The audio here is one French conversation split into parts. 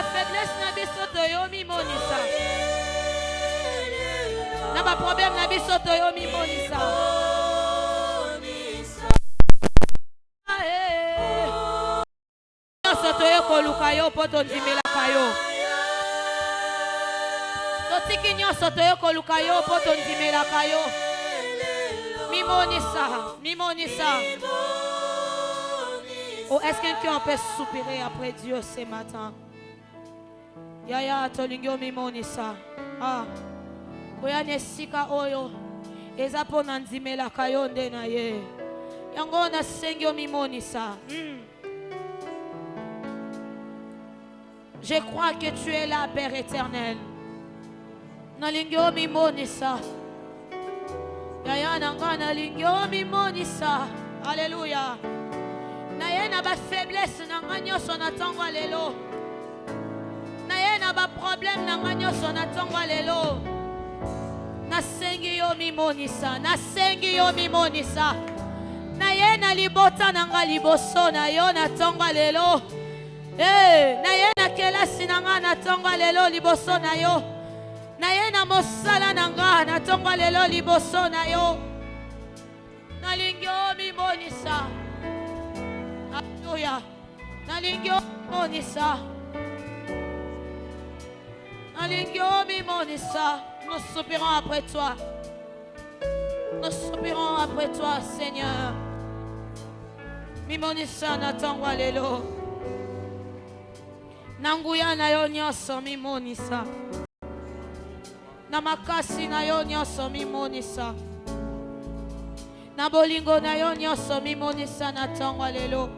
ba faiblesse na biso toyomi monisa. Na ba problème na biso toyomi monisa. Nyonso toyeko luka yo po tondimelaka yo. Totiki nyonso toyeko luka yo po tondimelaka yo. Mimonisa, mimonisa. Oh, est-ce que quelqu'un peut soupirer après Dieu ce matin? Yaya tolingyo mimonisa. Ah. Oya nesika oyo. Eza po nandimelaka yo nde na ye. Yango na sengyo mimonisa. Je crois que tu es là, Père éternel. Nalingyo mimonisa. Yaya nanga nalingyo mimonisa. Alléluia. Naye na ba faiblesse nanga nyonso na tongo lelo. Naye na ba problème nanga nyonso na tongo lelo. Nasengi yo mimonisa. Nasengi yo mimonisa. Naye na libota nanga liboso na yo na tongo lelo. Naye na kelasi nanga na tongo lelo liboso na yo. Naye na mosala nanga na tongo lelo liboso na yo. Nalingi yo mimonisa. Alléluia. Nalingi yo mimonisa. Nalingi yo mimonisa. Nous soupirons après toi. Nous soupirons après toi, Seigneur. Mimonisa na tongo lelo. Nanguya na yo nyonso mimonisa. Na makasi na yo nyonso mimonisa. Na bolingo na yo nyonso mimonisa na tongo lelo.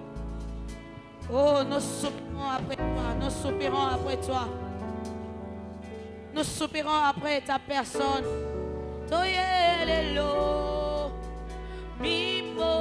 Oh, nous soupirons après toi. Nous soupirons après toi. Nous soupirons après ta personne. Toye lelo mimonisa.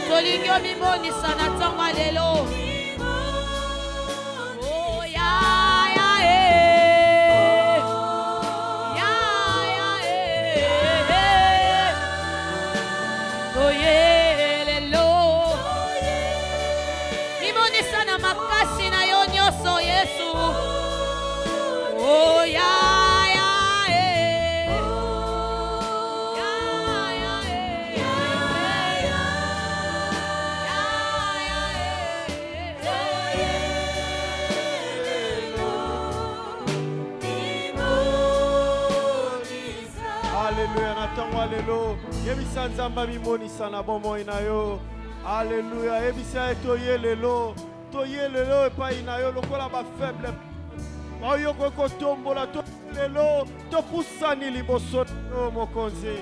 Tolingyo mimonisa na tongo lelo. Oh ya ya ya ya oh ye lelo. Mimonisa na makasi na yo nyonso Yesu. Oh ya. Alléluia, Yebisa nzamba mimonisa na bomoi na yo. Alléluia, Yebisa toye lelo epai na yo lokola ba faible. Oyo ko tombola to lelo to pusani liboso no mokonzi.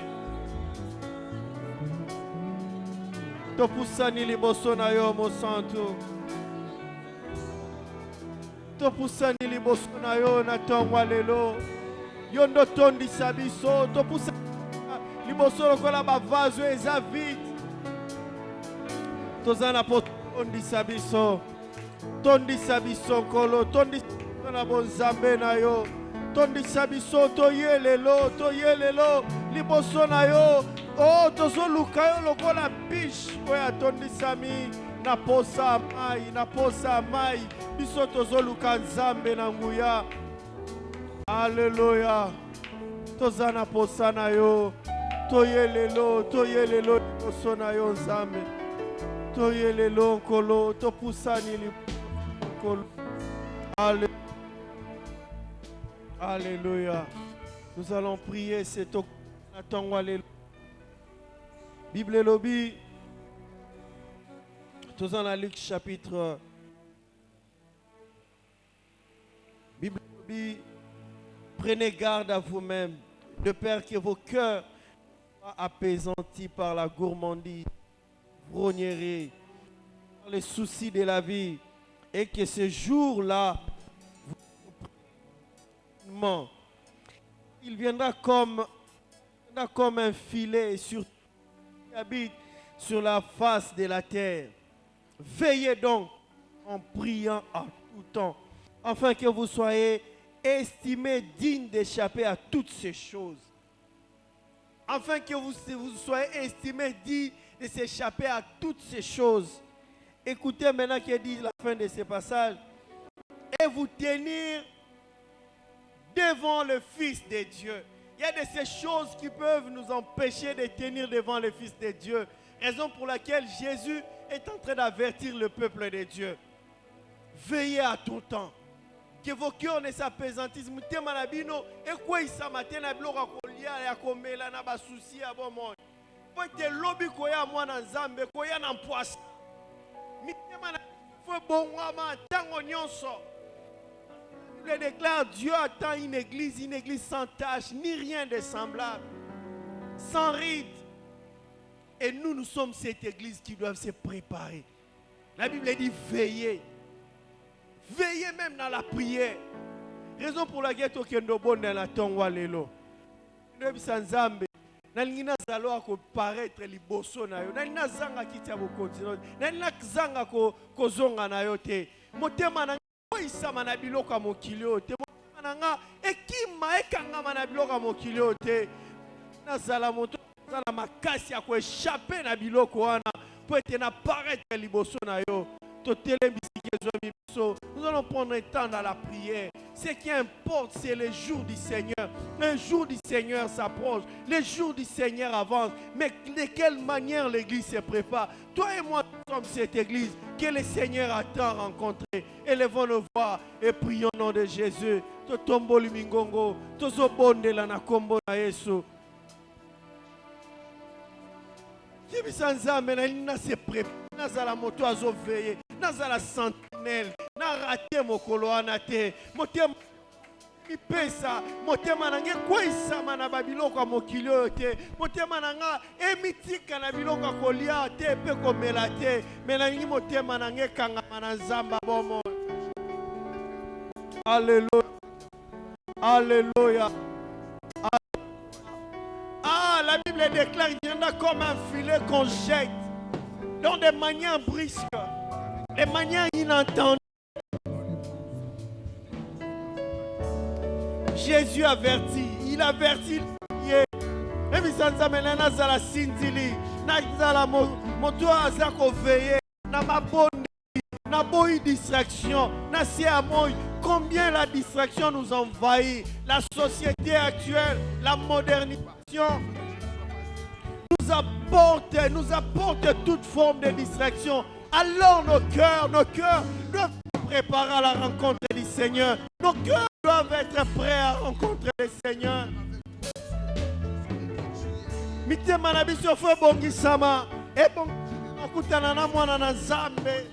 To pusani liboso na yo mo santo. To pusani liboso na yo na tongwa lelo. Yondo tondi sabiso to pusani liboso lokola bavazo eza vite. Tozana po tondisa biso nkolo, tondisa na bonzambe na yo, tondisa biso toye lelo liboso na yo. Oh, tozoluka yo lokola biche oyo atondisami na posa mai, biso tozoluka nzambe na nguya. Alléluia. Tozana posa na yo. Toye lelo liboso na yo nzambe. Toye lelo nkolo, topusani likolo. Alléluia. Nous allons prier, c'est au Bible lobi. Tous en Luc chapitre. Bible dit, prenez garde à vous-même, de peur que vos cœurs soient apaisantis par la gourmandise, grognerie, par les soucis de la vie, et que ce jour-là, il viendra comme un filet sur qui habite sur la face de la terre. Veillez donc en priant à tout temps, afin que vous soyez estimés dignes d'échapper à toutes ces choses. Afin que vous soyez estimés dignes de s'échapper à toutes ces choses. Écoutez maintenant ce que dit la fin de ce passage. Et vous tenir devant le Fils de Dieu. Il y a de ces choses qui peuvent nous empêcher de tenir devant le Fils de Dieu. Raison pour laquelle Jésus est en train d'avertir le peuple de Dieu. Veillez à tout temps. Que vos cœurs ne s'apaisantissent. Mutema na bino ekwe isamate na biloko kolia ya komela na basusi ya bomoi. Po te lobi koya mwana nzambe koya na mpwasa. Mitema na fo bongwama tango nyonso. Il déclare, Dieu attend une église sans tache, ni rien de semblable, sans ride. Et nous sommes cette église qui doit se préparer. La Bible dit veillez. Veillez même dans la prière. Raison pour laquelle tu es bon dans la tongue lelo. Nous sommes Nzambe. Nalingina zalo ako paraître liboso na yo. Nalina zanga kitia bo continent. Nalina zanga ko zonga na yo te. Motema na isama na biloka mokili ote. Motema na ekima ekanga na biloka mokili ote. Nazala moto zala makasi ya ko échapper na biloko wana pour être na paraître liboso na yo. Nous allons prendre un temps dans la prière. Ce qui importe, c'est le jour du Seigneur. Le jour du Seigneur s'approche. Le jour du Seigneur avance. Mais de quelle manière l'église se prépare? Toi et moi, nous sommes cette église que le Seigneur attend rencontrer. Élevons nos voix et prions au nom de Jésus. Totombo limingongo, tozobonde la na kombo na Yesu. Kibisanza menalina se prépare. Nazala moto azo veiller. Nazala sentinelle. Na raté mokolo anate. Motema mipesa. Motema nange kwaisama na babiloko mokili ote. Motema nanga emitika na biloko kolia te pe komela te. Melangi motema nange kangama na nzamba bomo. Alléluia. Alléluia. Ah, la Bible déclare qu'il y en a comme un filet qu'on jette dans des manières brisques, des manières inattendues. Jésus avertit, il avertit. Et puis ça nous amène à la sindili, à la moto à veiller, na ma bonne, na bonne distraction, na si à moi. Combien la distraction nous envahit, la société actuelle, la modernisation nous apporte toute forme de distraction. Alors nos cœurs doivent se préparer à la rencontre du Seigneur. Nos cœurs doivent être prêts à rencontrer le Seigneur. Mitema na biso fo bongisama e bon akutana na mwana na Nzambe.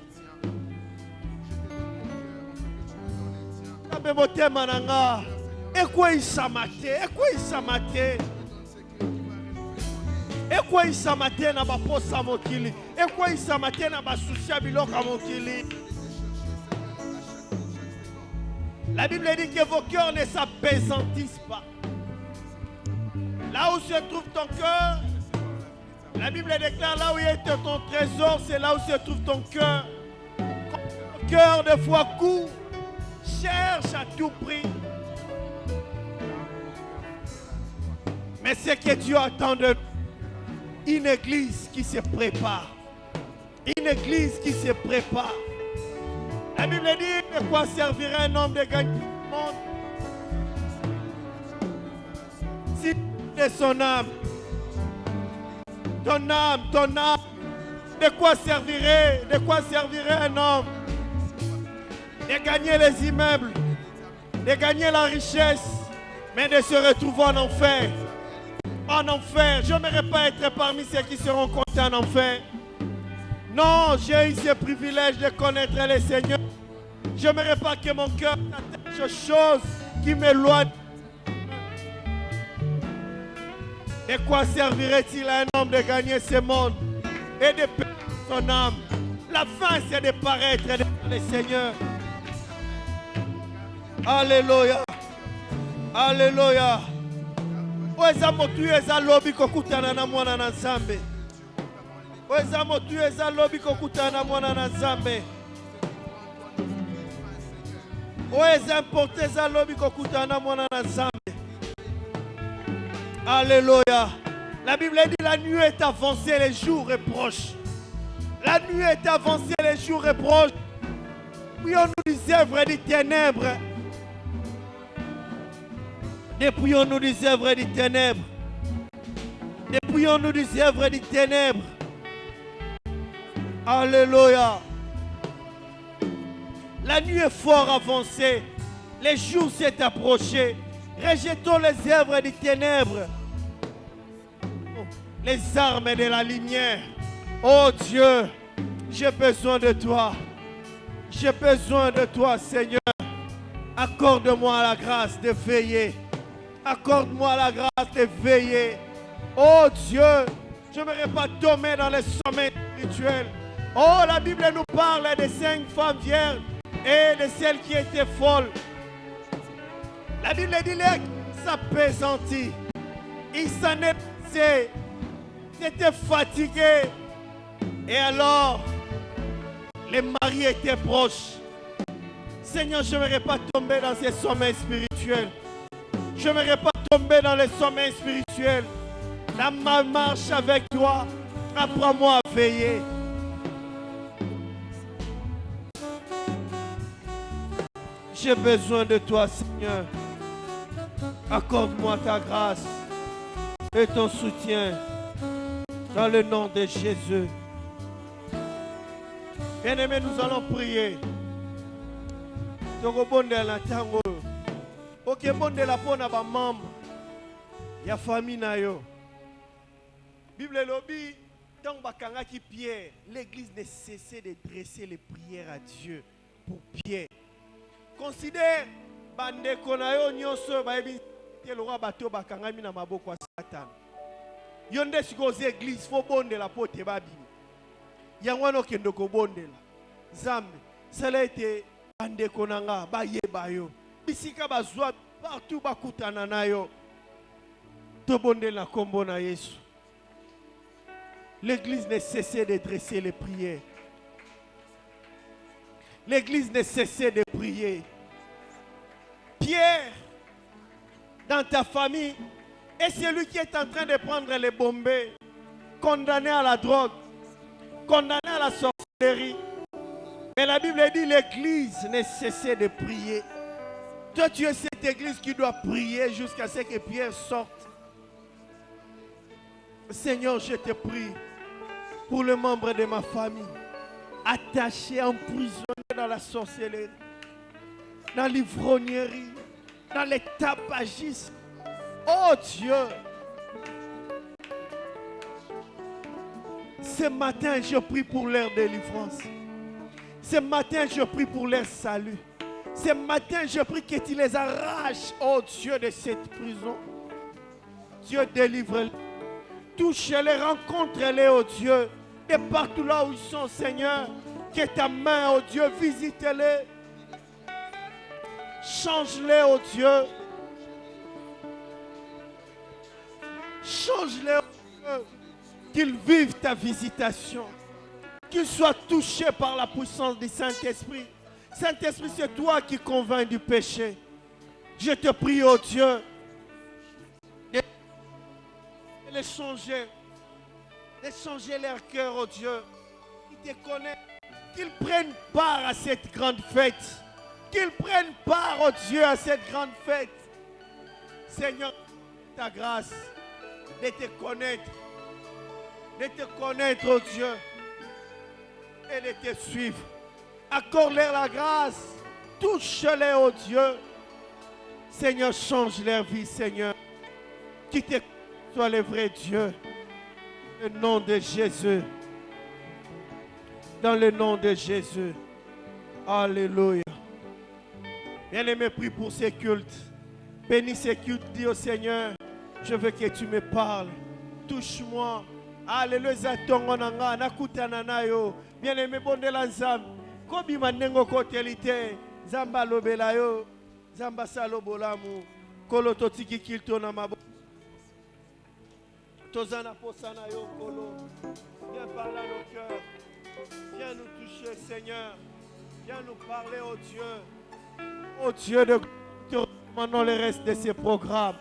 Abe motema nanga ekwe isamate. Ekwe isamate na baposa mokili. Ekwe isamate na basusia biloka mokili. La Bible dit que vos cœurs ne s'apaisantissent pas. Là où se trouve ton cœur, la Bible déclare là où est ton trésor, c'est là où se trouve ton cœur. Quand ton cœur de foi court, cherche à tout prix. Mais ce que Dieu attend de une église qui se prépare. Une église qui se prépare. La Bible dit de quoi servirait un homme de gagner le monde si de son âme. Ton âme. De quoi servirait un homme de gagner les immeubles, de gagner la richesse, mais de se retrouver en enfer. En enfer. Je n'aimerais pas être parmi ceux qui seront comptés en enfer. Non, j'ai eu ce privilège de connaître le Seigneur. Je n'aimerais pas que mon cœur s'attache aux choses qui m'éloignent. De quoi servirait-il à un homme de gagner ce monde et de perdre son âme? La fin, c'est de paraître devant le Seigneur. Alléluia. Alléluia. Oeza motu eza lobi kokutana na mwana na Nzambe. Oeza motu eza lobi kokutana na mwana na Nzambe. Oeza importe eza lobi kokutana na mwana na Nzambe. Alléluia. La Bible dit la nuit est avancée, les jours est proche. La nuit est avancée, les jours est proche. Dépouillons-nous des œuvres des ténèbres. Dépouillons-nous des œuvres des ténèbres. Dépouillons-nous des œuvres des ténèbres. Alléluia. La nuit est fort avancée. Les jours s'est approché. Rejetons les œuvres des ténèbres. Les armes de la lumière. Oh Dieu, j'ai besoin de toi. J'ai besoin de toi, Seigneur. Accorde-moi la grâce de veiller. Accorde-moi la grâce de veiller. Oh Dieu, je ne voudrais pas tomber dans les sommets spirituels. Oh, la Bible nous parle de 5 femmes vierges et de celles qui étaient folles. La Bible dit qu'ils s'apaisantit. Ils s'en étaient. Ils étaient fatigués. Et alors, les maris étaient proches. Seigneur, je ne voudrais pas tomber dans ces sommets spirituels. Je ne voudrais pas tomber dans les sommets spirituels. Dans ma marche avec toi, apprends-moi à veiller. J'ai besoin de toi, Seigneur. Accorde-moi ta grâce et ton soutien dans le nom de Jésus. Bien-aimés, nous allons prier. Ok, bon de la peau na ba membre. Ya famille na yo. Bible lobby, tant bakanga ki Pierre, l'église ne cessait de dresser les prières à Dieu pour Pierre. Considère bande konayo nyonso ba ebi te lora bato bakanga mi na maboko ya Satan. Yonde sikoze église fo bonde la peau te babi. Yango no kendo ko bonde la. Zambe, cela était bande konanga ba yeba yo. Bisika bazwa partout bakutana na yo. To bonde la kombo na Yesu. L'église ne cessait de dresser les prières. L'église ne cessait de prier. Pierre, dans ta famille, est celui qui est en train de prendre les bombées, condamné à la drogue, condamné à la sorcellerie. Mais la Bible dit l'église ne cessait de prier. Toi, tu es cette église qui doit prier jusqu'à ce que Pierre sorte. Seigneur, je te prie pour les membres de ma famille, attachés, emprisonnés dans la sorcellerie, dans l'ivrognerie, dans les tabagismes. Oh Dieu, ce matin, je prie pour leur délivrance. Ce matin, je prie pour leur salut. Ce matin, je prie que tu les arraches, oh Dieu, de cette prison. Dieu, délivre-les. Touche-les, rencontre-les, oh Dieu. Et partout là où ils sont, Seigneur, que ta main, oh Dieu, visite-les. Change-les, oh Dieu. Change-les, oh Dieu. Qu'ils vivent ta visitation. Qu'ils soient touchés par la puissance du Saint-Esprit. Saint-Esprit, c'est toi qui convaincs du péché. Je te prie, oh Dieu, de les changer. De changer leur cœur, oh Dieu. Qu'ils te connaissent. Qu'ils prennent part à cette grande fête. Qu'ils prennent part, oh Dieu, à cette grande fête. Seigneur, ta grâce de te connaître. De te connaître, oh Dieu. Et de te suivre. Accorde-leur la grâce. Touche-les, oh Dieu. Seigneur, change leur vie, Seigneur. Qui te soit le vrai Dieu. Au nom de Jésus. Dans le nom de Jésus. Alléluia. Bien-aimé, prie pour ces cultes. Bénis ces cultes, dis au Seigneur, je veux que tu me parles. Touche-moi. Alléluia. Bien-aimé, bon de la Nzambe. Kobi manengo kotelite. Zamba lobelayo. Zamba salobolamu. Kolo totiki kilto na mabo. Tozana posana yo kolo. Viens parler à nos cœurs. Viens nous toucher, Seigneur. Viens nous parler, oh Dieu. Oh Dieu de gloire. Maintenant le reste de ces programmes.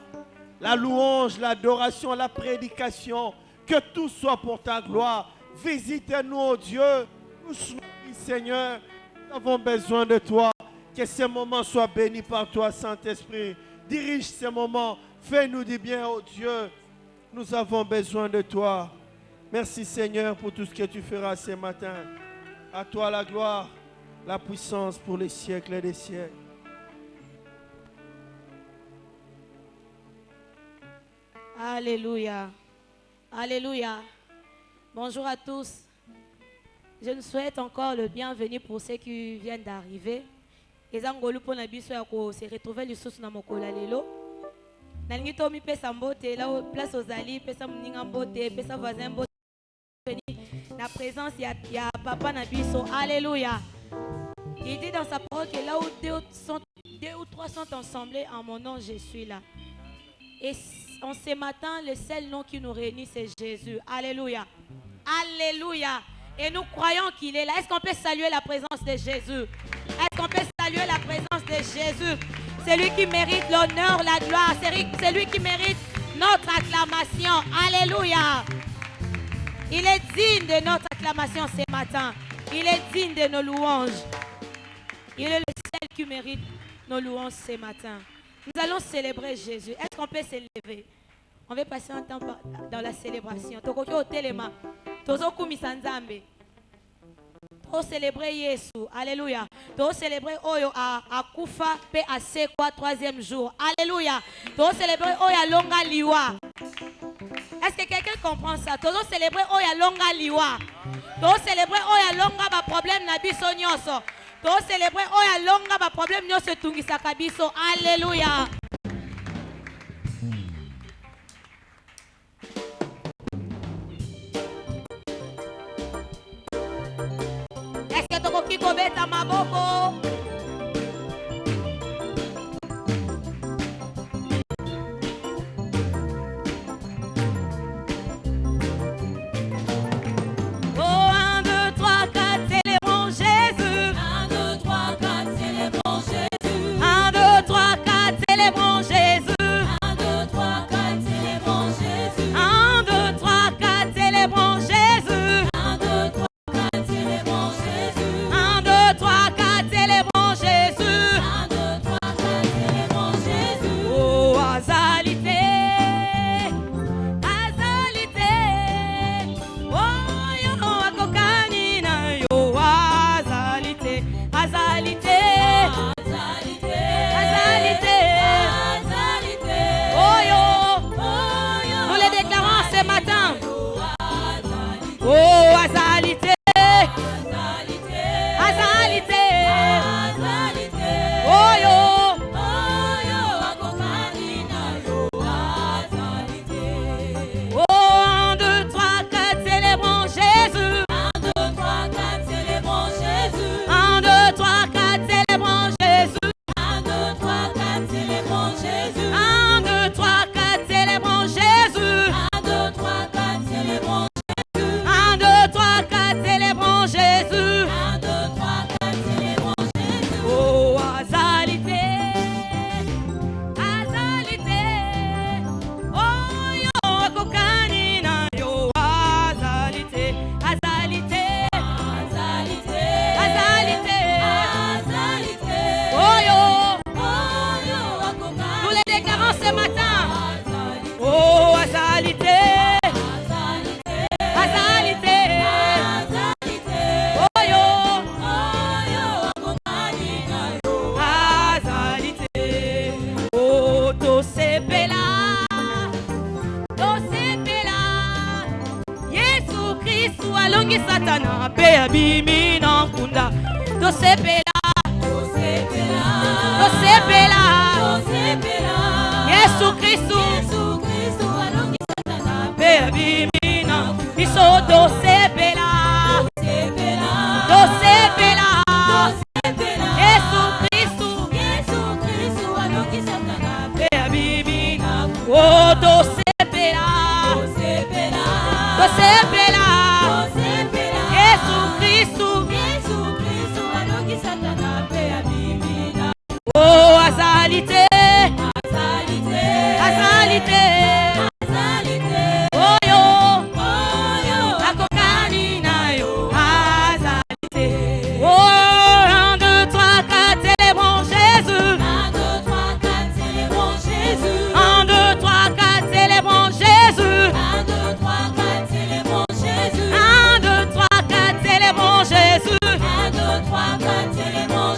La louange, l'adoration, la prédication. Que tout soit pour ta gloire. Visite-nous, oh Dieu. Touche-nous, Seigneur. Nous avons besoin de toi. Que ces moments soient bénis par toi, Saint-Esprit. Dirige ces moments. Fais-nous du bien, oh Dieu. Nous avons besoin de toi. Merci, Seigneur, pour tout ce que tu feras ce matin. À toi la gloire, la puissance pour les siècles et des siècles. Alléluia. Alléluia. Bonjour à tous. Je nous souhaite encore le bienvenu pour ceux qui viennent d'arriver. Les Angolou pour la biso ya ko se retrouver le sous na mokola lelo. Na lingi to mi pesa mbote là place aux ali pesa mninga mbote pesa voisin mbote. La présence il y a papa na biso. Alléluia. Il dit dans sa parole que là où deux ou trois sont ensemblés en mon nom, je suis là. Et en ce matin, le seul nom qui nous réunit, c'est Jésus. Alléluia. Alléluia. Et nous croyons qu'il est là. Est-ce qu'on peut saluer la présence de Jésus? Est-ce qu'on peut saluer la présence de Jésus? C'est lui qui mérite l'honneur, la gloire. C'est lui qui mérite notre acclamation. Alléluia. Il est digne de notre acclamation ce matin. Il est digne de nos louanges. Il est le seul qui mérite nos louanges ce matin. Nous allons célébrer Jésus. Est-ce qu'on peut s'élever? On va passer un temps dans la célébration. Pour célébrer Jésus. Alléluia. Pour célébrer Oyo à Koufa P à Sekwa 3e jour. Alléluia. Pour célébrer Oyo à Longa Liwa. Est-ce que quelqu'un comprend ça? Pour célébrer Oyo à Longa Liwa. Pour célébrer Oyo à Longa ba problème na biso nyonso. Pour célébrer Oyo à Longa ba problème nyonso tungisaka biso. Alléluia. Est-ce que tu peux mettre ma boko? Satana pe abimi tosepela tosepela Yesu Kristu bebimina biso tosepela tosepela Yesu Kristu bebimina oh tosepela tosepela Yesu Kristu oh azalite azalite oyo akokani nayo azalite oh 1 2 3 4 célébrons Jésus 1 2 3 4 célébrons Jésus 1 2 3 4 célébrons Jésus 1 2 3 4 célébrons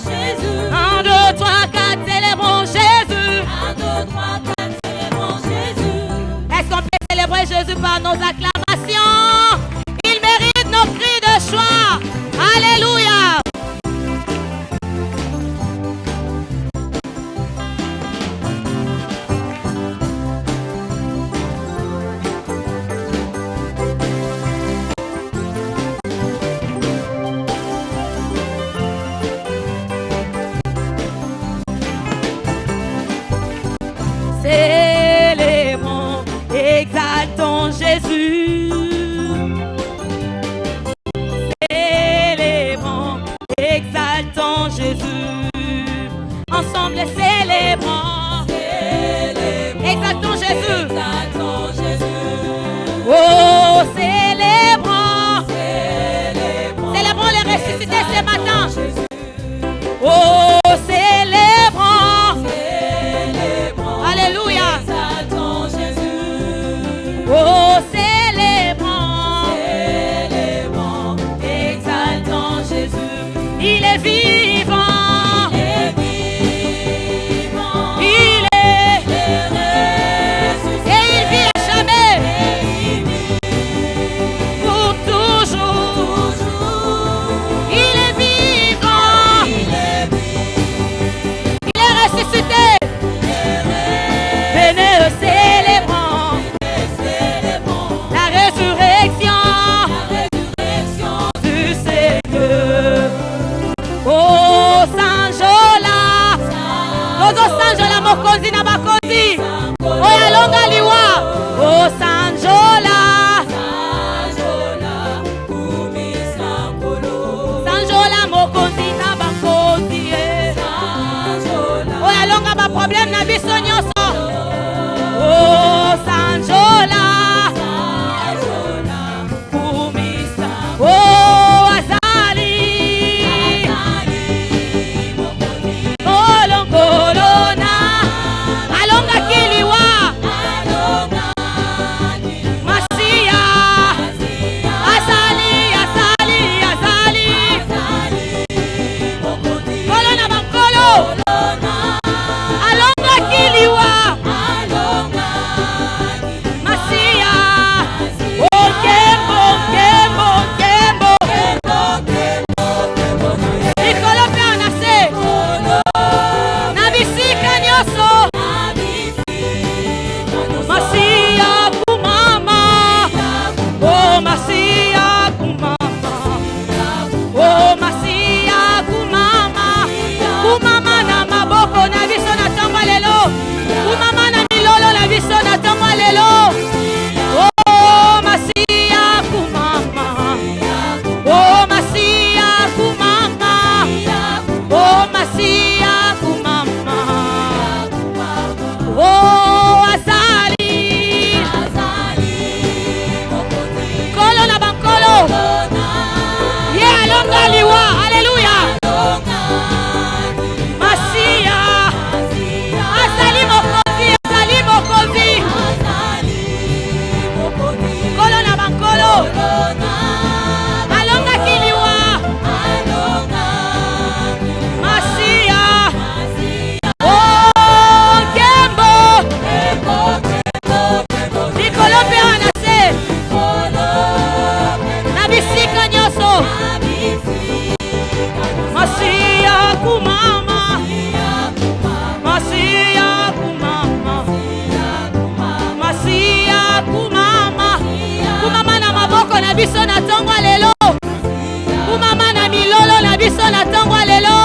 biso na tongo lelo.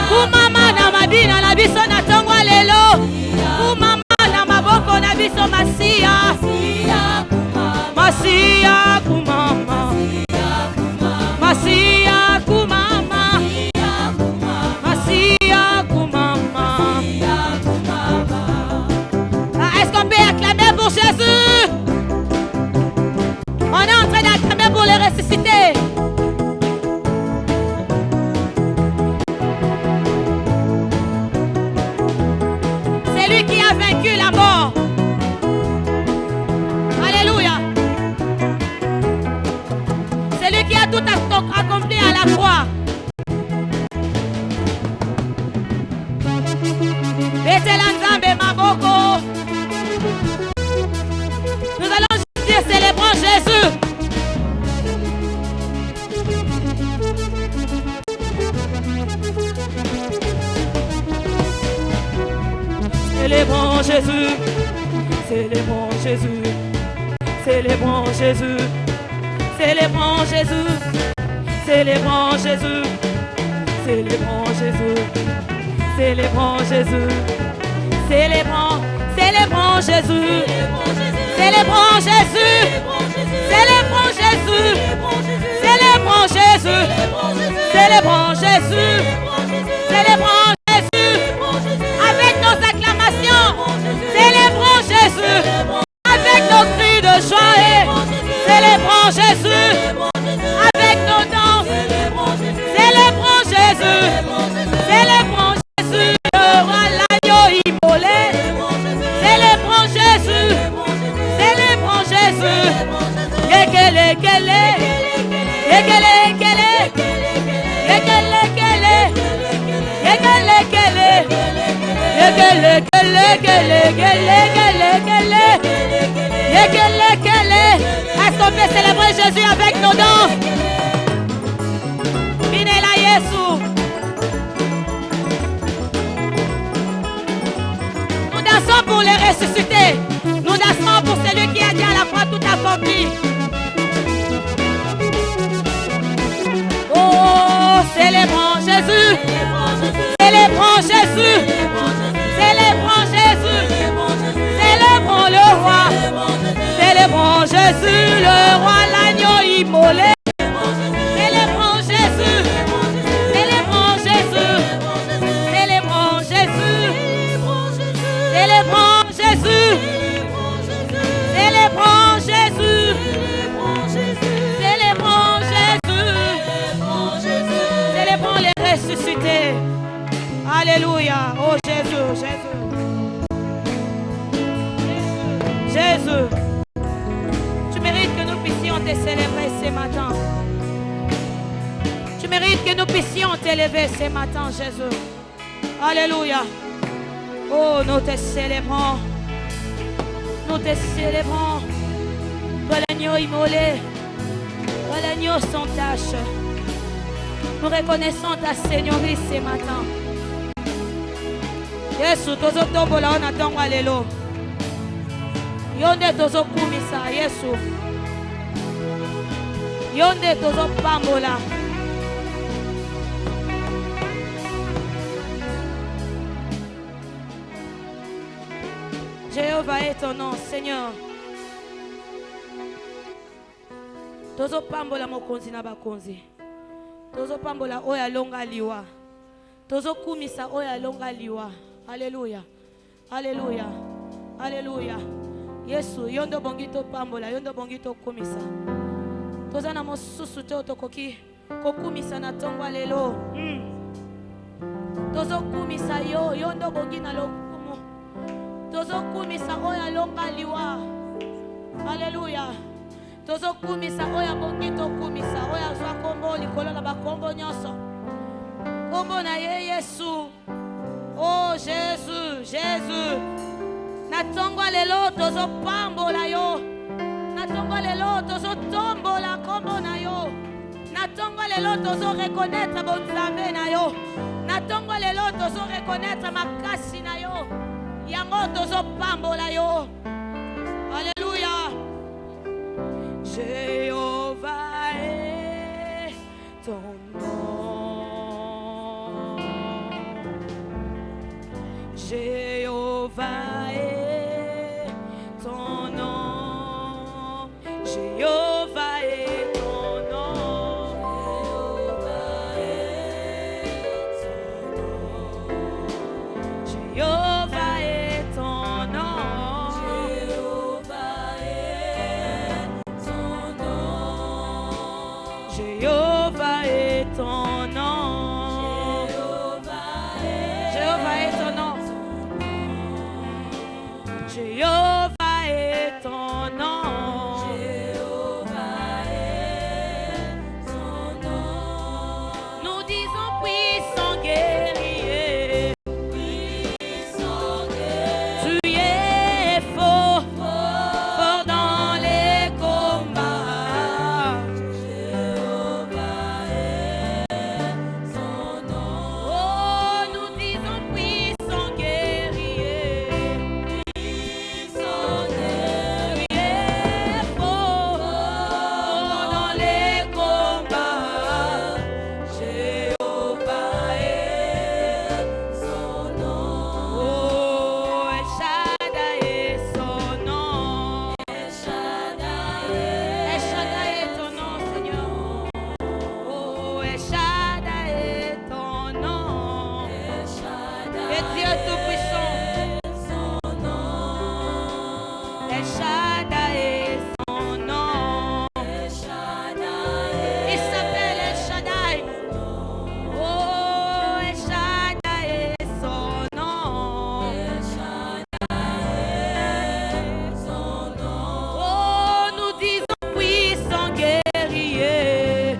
Kumama na mabina na biso na tongo lelo. Kumama na maboko na biso masia. Masia kumama. Masia kumama. Masia kumama. Est-ce qu'on peut acclamer pour Jésus? On est en train d'acclamer pour le ressusciter. C'est lui qui a vaincu la mort. Alléluia. C'est lui qui a tout accompli à la croix. Nous allons juste dire célébrons Jésus. Célébrons Jésus. Célébrons Jésus. Célébrons Jésus. Célébrons Jésus. Célébrons Jésus. Célébrons Jésus. Célébrons Jésus. Célébrons, célébrons Jésus. Célébrons Jésus. Célébrons Jésus. Célébrons Jésus. Célébrons Jésus. Célébrons Jésus. Avec nos acclamations. Célébrons Jésus. Avec nos cris de joie. Célébrons Jésus. Avec nos danses. Célébrons Jésus. Célébrons Jésus. Le roi l'agneau immolé. Célébrons Jésus. Célébrons Jésus. Yekele kele. Yekele kele. Yekele kele. Yekele kele. Yekele kele kele kele kele kele. Yekele kele. Est-ce qu'on peut célébrer Jésus avec nos dents? Binela Yesu. Nous dansons pour les ressuscités. Nous dansons pour celui qui a dit à la croix tout accompli. Oh, célébrons Jésus. Célébrons Jésus. Célébrons Jésus. Célébrons le roi. Célébrons Jésus, le roi l'agneau immolé. Célébrons Jésus. Célébrons Jésus. Célébrons Jésus. Célébrons Jésus. Célébrons Jésus. Célébrons Jésus. Célébrons les ressuscités. Alléluia. Oh Jésus, Jésus. Jésus. Tu mérites que nous puissions te célébrer ce matin. Tu mérites que nous puissions t'élever ce matin, Jésus. Alléluia. Oh, nous te célébrons. Nous te célébrons. Toi l'agneau immolé. Toi l'agneau sans tache. Nous reconnaissons ta seigneurie ce matin. Yesu, tozo tombola on attend alelo. Yonde tozo kumisa, Yesu. Yonde tozo pambola. Jéhovah est ton nom, Seigneur. Tozo pambola mokonzi na bakonzi. Tozo pambola oya longa liwa. Tozo kumisa oya longa liwa. Alléluia. Alléluia. Alléluia. Yesu, yondo bongito pambola, yondo bongito kumisa. Toza na mosusu te otokoki kokumisa na tongo lelo. Tozo kumisa yo, yondo bongi na lokumu. Tozo kumisa oya longa liwa. Alléluia. Tozo kumisa oya bongito kumisa, oya zwa kombo likolo na bakombo nyonso. Kombo na ye Yesu. Oh Jésus, Jésus. Na tongo lelo tozo pambola yo. Na tongo lelo tozo tombola kombo na yo. Na tongo lelo tozo reconnaître bon Nzambe na yo. Na tongo lelo tozo reconnaître makasi na yo. Yango tozo pambola yo. Alléluia. Jéhovah est ton nom. Jéhovah est ton nom. Jéhovah est ton nom. Jéhovah est ton nom. Jéhovah est ton nom. Jéhovah est ton nom. Jéhovah est ton nom. Jéhovah est ton nom. Jéhovah est ton nom. Nous disons puissant guerrier. Puissant guerrier. Tu es fort, fort dans les combats. Jéhovah est son nom. Oh, nous disons puissant guerrier. Puissant guerrier. Tu es fort, fort dans les combats. Jéhovah est son nom. Oh, El Shaddai est son nom. El Shaddai est ton nom, Seigneur. Oh, El Shaddai est ton nom. Et Dieu Tout-Puissant. El Shaddai est son nom. Il s'appelle El Shaddai. Oh, El Shaddai est son nom. Oh, nous disons puissant guerrier.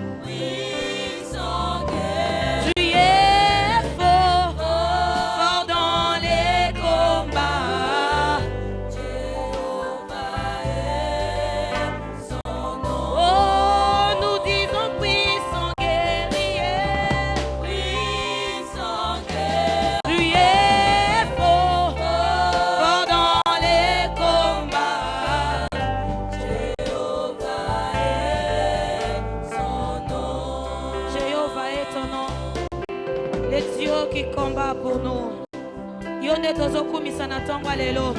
Tu es fort, fort dans les combats. Oh, nous disons puissant guerrier. Tu es fort, fort dans les combats. Jéhovah est ton nom. Le Dieu qui combat pour nous. Yonde tozo kumisa na tongwa lelo.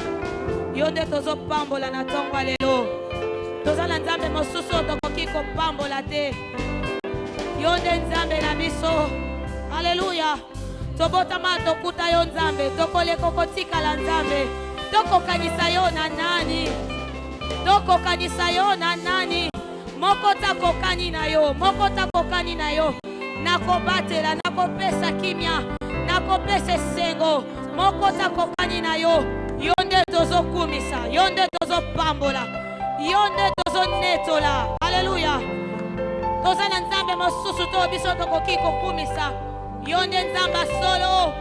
Yonde tozo pambola na tongwa lelo. Tozala nzambe mosusu tokoki kopambola te. Yonde nzambe na biso. Alléluia. Tobotama tokuta yo nzambe. Tokoleko kotikala nzambe. Tokokanisa yo na nani? Tokokanisa yo na nani? Moko takokani na yo. Moko takokani na yo. Nakobatela, nakopesa kimia. Nakopesa sengo. Moko takokani na yo. Yonde tozo kumisa. Yonde tozo pambola. Yonde tozo netola. Alléluia. Tozana nzambe mosusu to biso tokoki kokumisa. Yonde nzamba solo.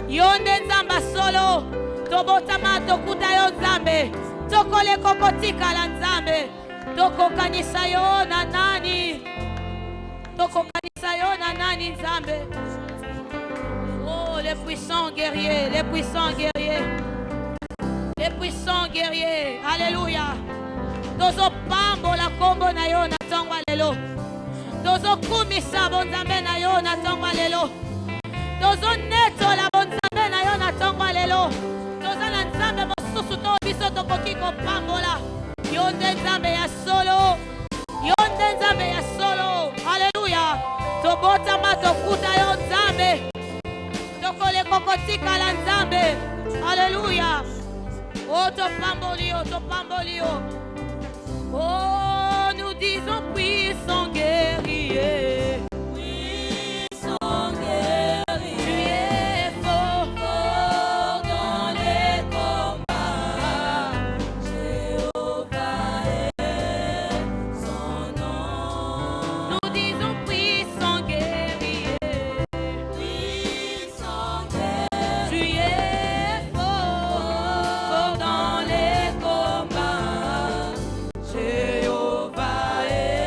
Yonde nzamba solo. Tobotama tokuta yo nzambe. Tokole kokotika la nzambe. Tokokanisa yo na nani? Tokokanisa yo na nani nzambe? Oh, les puissants guerriers, les puissants guerriers. Les puissants guerriers. Alléluia. Tozo pambola kombo na yo na tongwa lelo. Tozo kumisa bonzambe na yo na tongwa lelo. Tozo netola bonzambe na yo na tongwa lelo. Tozo na nzambe mosusu to biso tokoki kopambola. Yonde nzambe ya solo. Yonde nzambe ya solo. Alléluia. Tobota matokuta yo nzambe. Tokole kokotika la nzambe. Alléluia. Oh, topambolio, topambolio. Oh, nous disons puissant guerrier. Puissant guerrier. Tu es fort, fort dans les combats. Jéhovah est son nom. Nous disons puissant guerrier. Puissant guerrier. Tu es fort, fort dans les combats. Jéhovah est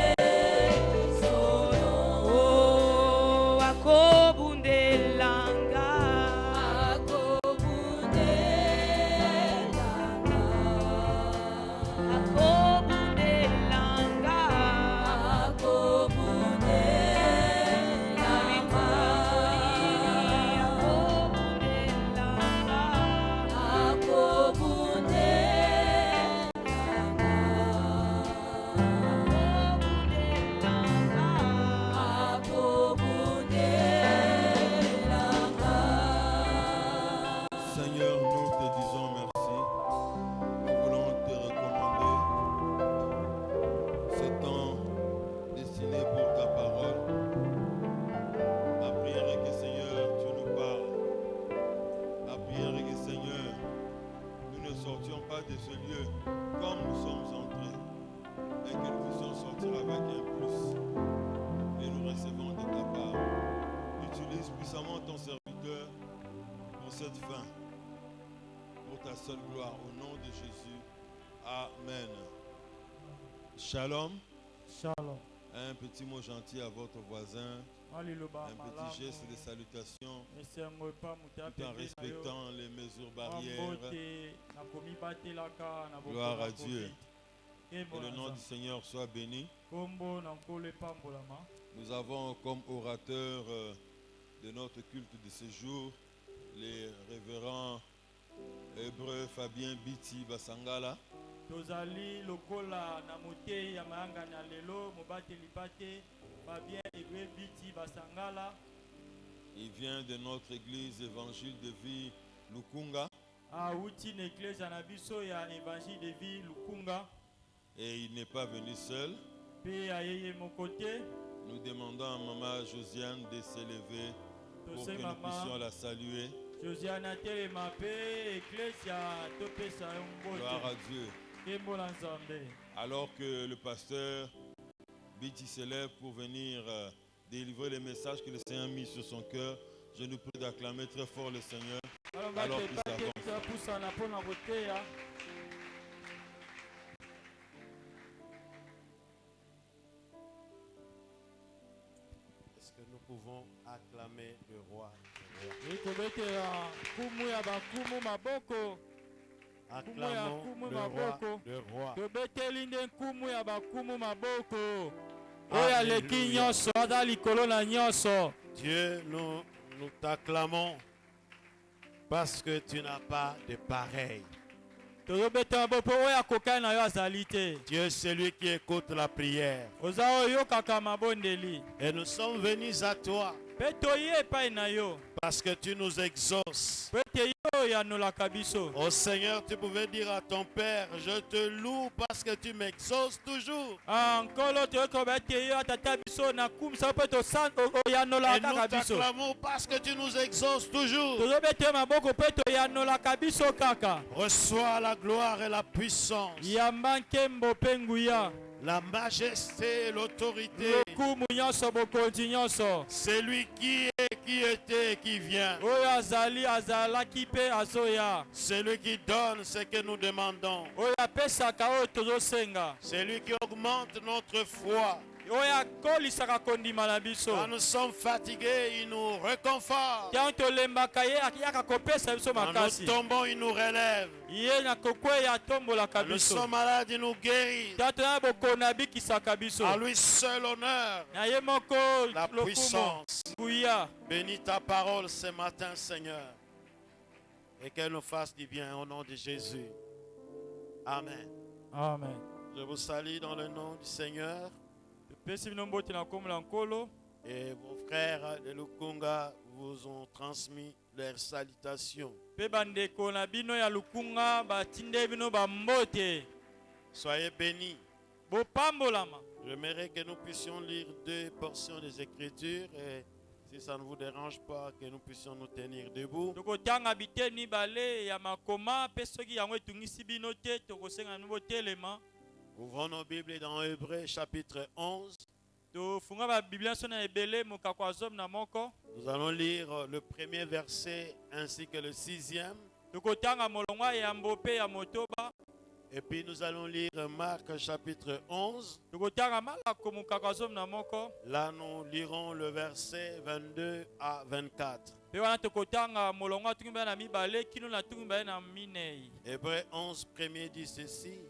utilise puissamment ton serviteur pour cette fin, pour ta seule gloire, au nom de Jésus. Amen. Shalom. Shalom. Un petit mot gentil à votre voisin, un petit geste de salutation, tout en respectant les mesures barrières. Gloire à Dieu. Que le nom du Seigneur soit béni. Nous avons comme orateur de notre culte de ce jour les révérends Hébreu Fabien Biti Basangala. Tozali lokola na mote ya maanga na lelo mobateli pate Fabien Hébreu Biti Basangala. Il vient de notre église Évangile de Vie Lukunga. Uti na église na biso ya Évangile de Vie Lukunga. Et il n'est pas venu seul. Pe ayeye mon côté. Nous demandons à maman Josiane de s'élever pour que nous puissions la saluer. Josiane a télé mappé Ecclesia topesa mbote. Gloire à Dieu. Alors que le pasteur Biti s'élève pour venir délivrer les messages que le Seigneur a mis sur son cœur, je nous prie d'acclamer très fort le Seigneur. Alors qu'il s'avance. Est-ce que nous pouvons acclamer le roi? Acclamons le roi. Dieu, nous t'acclamons parce que tu n'as pas de pareil. Dieu, c'est lui qui écoute la prière. Et nous sommes venus à toi parce que tu nous exauces. Oh Seigneur, tu pouvais dire à ton Père, je te loue parce que tu m'exauces toujours. Et nous t'acclamons parce que tu nous exauces toujours. Reçois la gloire et la puissance, la majesté et l'autorité. C'est lui qui est, qui était et qui vient. C'est lui qui donne ce que nous demandons. C'est lui qui augmente notre foi. Quand nous sommes fatigués, il nous réconforte. Quand nous tombons, il nous relève. Quand nous sommes malades, il nous guérit. À lui seul honneur, la puissance. Bénis ta parole ce matin, Seigneur. Et qu'elle nous fasse du bien au nom de Jésus. Amen. Amen. Je vous salue dans le nom du Seigneur. Et vos frères de Lukunga vous ont transmis leurs salutations. Soyez bénis. J'aimerais que nous puissions lire 2 portions des Écritures et si ça ne vous dérange pas, que nous puissions nous tenir debout. Ouvrons nos Bibles dans Hébreux chapitre 11. Nous allons lire le premier verset ainsi que le 6e. Et puis nous allons lire Marc chapitre 11. Là nous lirons le verset 22 à 24. Hébreux 11 premier dit ceci.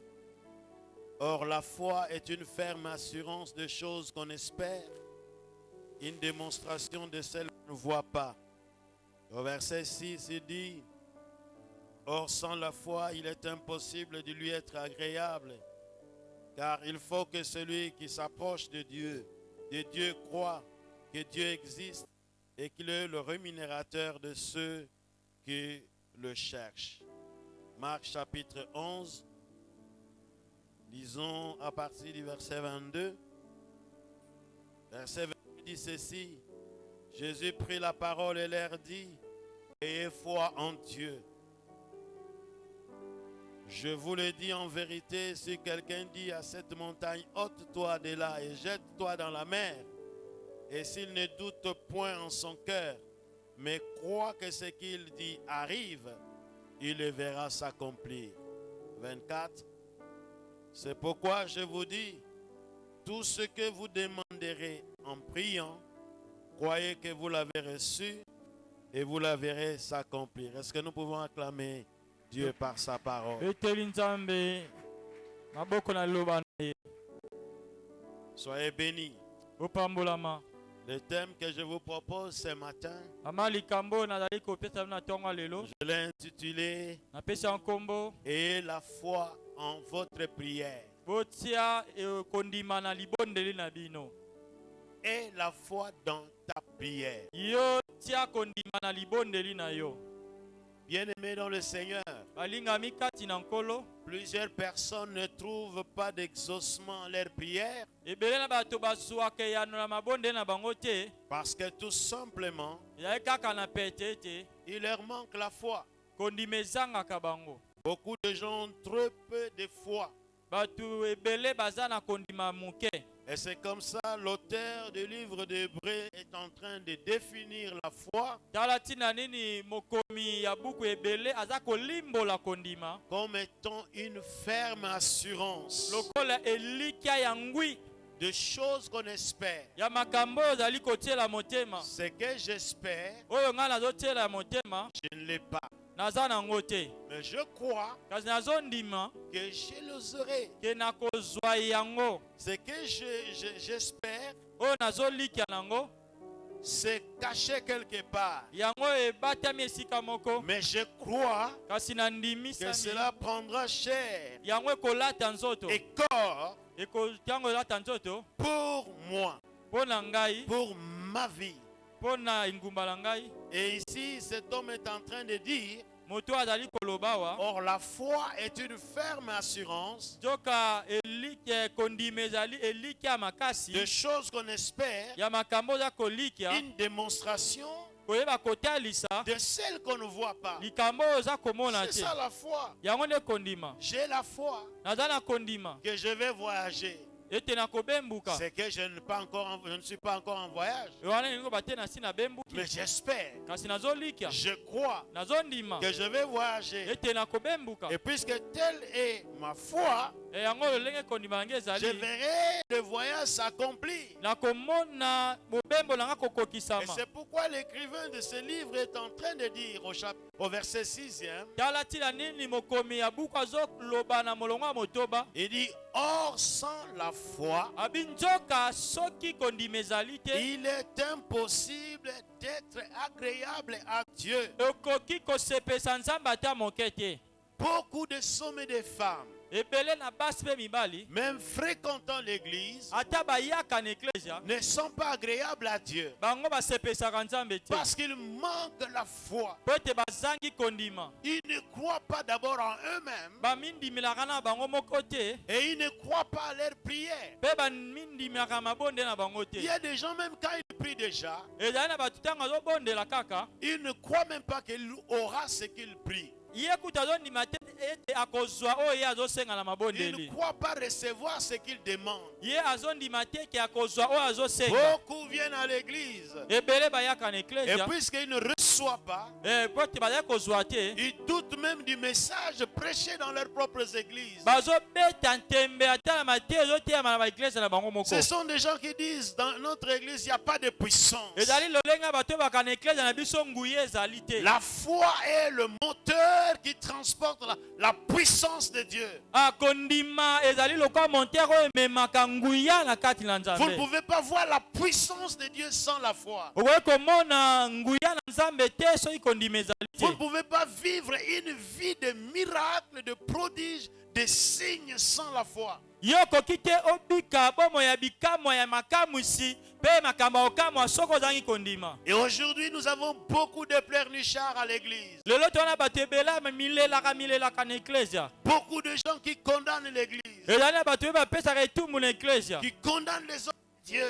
Or la foi est une ferme assurance de choses qu'on espère, une démonstration de celles qu'on ne voit pas. Au verset 6 il dit, or sans la foi il est impossible de lui être agréable, car il faut que celui qui s'approche de Dieu croit que Dieu existe et qu'il est le rémunérateur de ceux qui le cherchent. Marc chapitre 11. Lisons à partir du verset 22. Verset 22 dit ceci. Jésus prit la parole et leur dit, ayez foi en Dieu. Je vous le dis en vérité, si quelqu'un dit à cette montagne, ôte-toi de là et jette-toi dans la mer, Et s'il ne doute point en son cœur, mais croit que ce qu'il dit arrive, il le verra s'accomplir. 24. C'est pourquoi je vous dis, tout ce que vous demanderez en priant, croyez que vous l'avez reçu et vous la verrez s'accomplir. Est-ce que nous pouvons acclamer Dieu par sa parole? Soyez bénis. Le thème que je vous propose ce matin, je l'ai intitulé « Et la foi en votre prière ». Et la foi dans ta prière. Bien-aimés dans le Seigneur, plusieurs personnes ne trouvent pas d'exaucement à leur prière parce que tout simplement, il leur manque la foi. Beaucoup de gens ont trop peu de foi. Et c'est comme ça, l'auteur du livre d'Hébreux est en train de définir la foi comme étant une ferme assurance de choses qu'on espère. Ce que j'espère, je ne l'ai pas. Mais je crois que je l'oserai. Ce que j'espère, c'est caché quelque part. Mais je crois que cela prendra chair et corps pour moi, pour ma vie. Et ici, cet homme est en train de dire, or la foi est une ferme assurance de choses qu'on espère, une démonstration de celles qu'on ne voit pas. C'est ça la foi. J'ai la foi que je vais voyager. C'est que je ne suis pas encore en voyage. Mais j'espère, je crois que je vais voyager. Et puisque telle est ma foi, je verrai le voyage s'accomplir. Et c'est pourquoi l'écrivain de ce livre est en train de dire au verset 6e, il dit, or sans la foi, il est impossible d'être agréable à Dieu. Beaucoup de hommes et de femmes, même fréquentant l'église, ne sont pas agréables à Dieu parce qu'ils manquent la foi. Ils ne croient pas d'abord en eux-mêmes et ils ne croient pas à leur prière. Il y a des gens, même quand ils prient déjà, ils ne croient même pas qu'il aura ce qu'ils prient. Ils ne croient pas recevoir ce qu'ils demandent. Beaucoup viennent à l'église. Et puisqu'ils ne reçoivent pas, ils doutent même du message prêché dans leurs propres églises. Ce sont des gens qui disent, dans notre église, il n'y a pas de puissance. La foi est le moteur qui transporte la puissance de Dieu. Vous ne pouvez pas voir la puissance de Dieu sans la foi. Vous ne pouvez pas vivre une vie de miracles, de prodiges, de signes sans la foi. Et aujourd'hui, nous avons beaucoup de pleurnichards à l'église. Beaucoup de gens qui condamnent l'église, qui condamnent les autres. Dieu.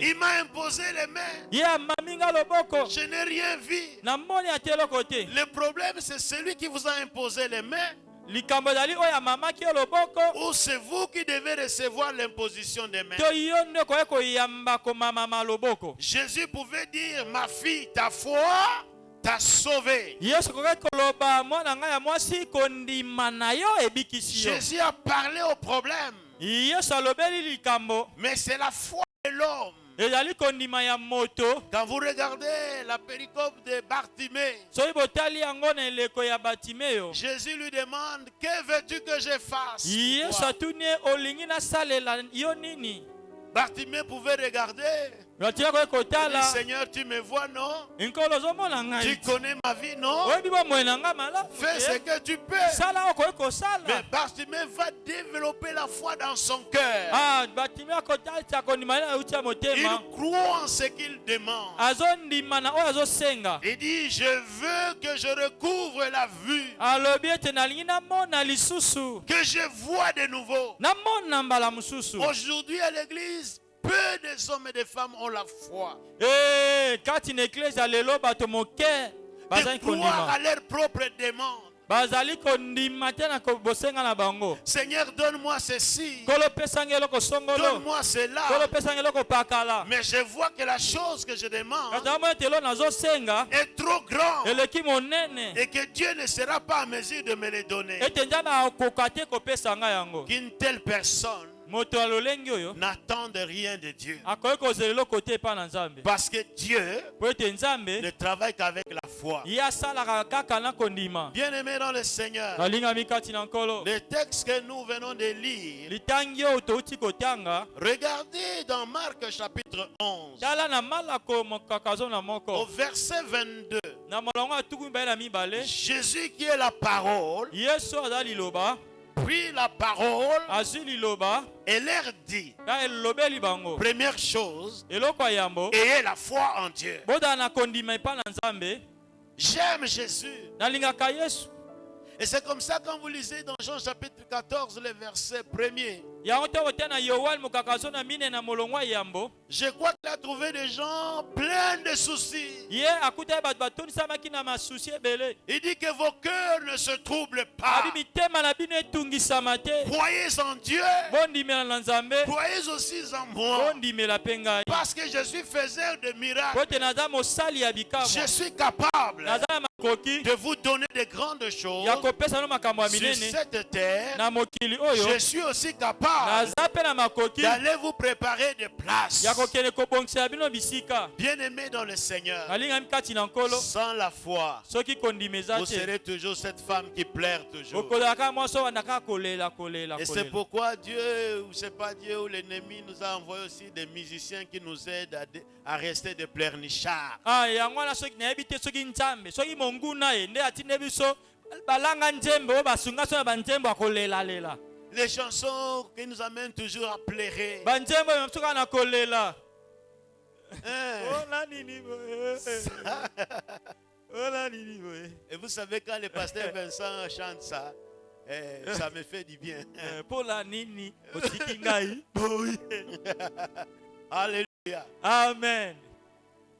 Il m'a imposé les mains. Je n'ai rien vu. Le problème, c'est celui qui vous a imposé les mains. likambo ezali oyo amamaki yo loboko ou c'est vous qui devez recevoir l'imposition des mains. to yo nde okoki koyamba komamama loboko. Jésus pouvait dire, ma fille, ta foi t'a sauvé. Yesu akoki koloba mwana ngai ya mwasi kondima na yo ebikisi yo. Jésus a parlé au problème, Yesu alobeli likambo mais c'est la foi de l'homme. ezali kondima ya moto. Quand vous regardez la péricope de Bartimée, Soki botali yango na eleko ya Batimeyo, Jésus lui demande, que veux-tu que je fasse? Yesu Toi. atuni olingi nasalela yo nini? Bartimée pouvait regarder. Batia koki Il dit, kotala Seigneur, tu me vois, non? nkolo ozomona Tu ngai connais ma vie, non? oyebi bomoi na ngai malamu Fais ce te. que tu peux. Sala okoki Mais kosala. Bartimée va développer la foi dans son cœur. Batimeo akotalisa kondima na euti ya Il motema, croit en ce qu'il demande. azondima na oyo azosenga. Il dit, je veux que je recouvre la vue, Alobi ete nalingi namona lisusu, que je vois de nouveau. namona mbala mosusu. Aujourd'hui à l'église, peu des hommes et des femmes ont la foi. Kati na eklesi ya lelo bato moke bazali De croire à kondima, leurs propres demandes. bazali kondima te na bosenga na bango. Seigneur, donne-moi ceci, Kolo pesanga eloko songolo, donne-moi cela. kolo pesanga eloko pakala. Mais je vois que la chose que je demande Kasi amo ete elo nazosenga est trop grande eleki monene, et que Dieu ne sera pas en mesure de me les donner. ete nzambe akoka te kopesa ngai yango. Qu'une telle personne Moto ya lolenge oyo n'attend de rien de Dieu. akoki kozela eloko te epai na nzambe, Parce que Dieu po ete nzambe ne travaille qu'avec la foi. ye asalaka kaka na kondima. Bien-aimés dans le Seigneur, Nalingami kati na nkolo, le texte que nous venons de lire, litangi oyo touti kotanga, regardez dans Marc chapitre 11, tala na malako mokakazo na au moko verset 22. na molongo ya tuku mibale na mibale. Jésus qui est la parole, Yesu aza liloba, prit la parole azwi liloba et leur dit, ka elobeli bango, première chose, eloko ya yambo ayez la foi en Dieu. bozala na kondima epai na nzambe. J'aime Jésus. Nalingaka Yesu. Et c'est comme ça quand vous lisez dans Jean chapitre 14, le verset 1er. Yango te kotia na Yohane mokakazo na mine na molongo ya yambo, Je crois qu'il a trouvé des gens pleins de soucis. ye akutai bato batonisamaki na masusi ebele. Il dit que vos cœurs ne se troublent pas. Abi mitema na bino etungisama te. Croyez en Dieu. Bondimela na nzambe, Croyez aussi en moi. bondimela mpe ngai. Parce que je suis faiseur de miracles. Po ete naza mosali ya bikamwa, Je suis capable naza na makoki de vous donner de grandes choses ya kopesa no makambo ya sur minene cette terre. na mokili oyo. Je suis aussi capable Naza mpe na makoki d'aller vous préparer des places. ya kokende kobongisela bino bisika. Bien-aimés dans le Seigneur, Nalingami kati na nkolo, sans la foi, soki kondima eza vous te, serez toujours cette femme qui pleure toujours. okozalaka mwasi oyo bandaka kolela kolela Et c'est kolela. pourquoi Dieu, ou c'est pas Dieu ou l'ennemi, nous a envoyé aussi des musiciens qui nous aident à rester des pleurnichards. Yango wana soki nayebi te soki nzambe soki monguna ye nde atinde biso balanga nzembe oyo basunga so na banzembo akolelalela, Les chansons qui nous amènent toujours à pleurer. banzembo oyo soka na kolela. Hein? Ola nini boye, ola nini boye. Et vous savez, quand le pasteur Vincent chante ça, ça me fait du bien. Pola nini otiki ngai boye. Alléluia. Amen.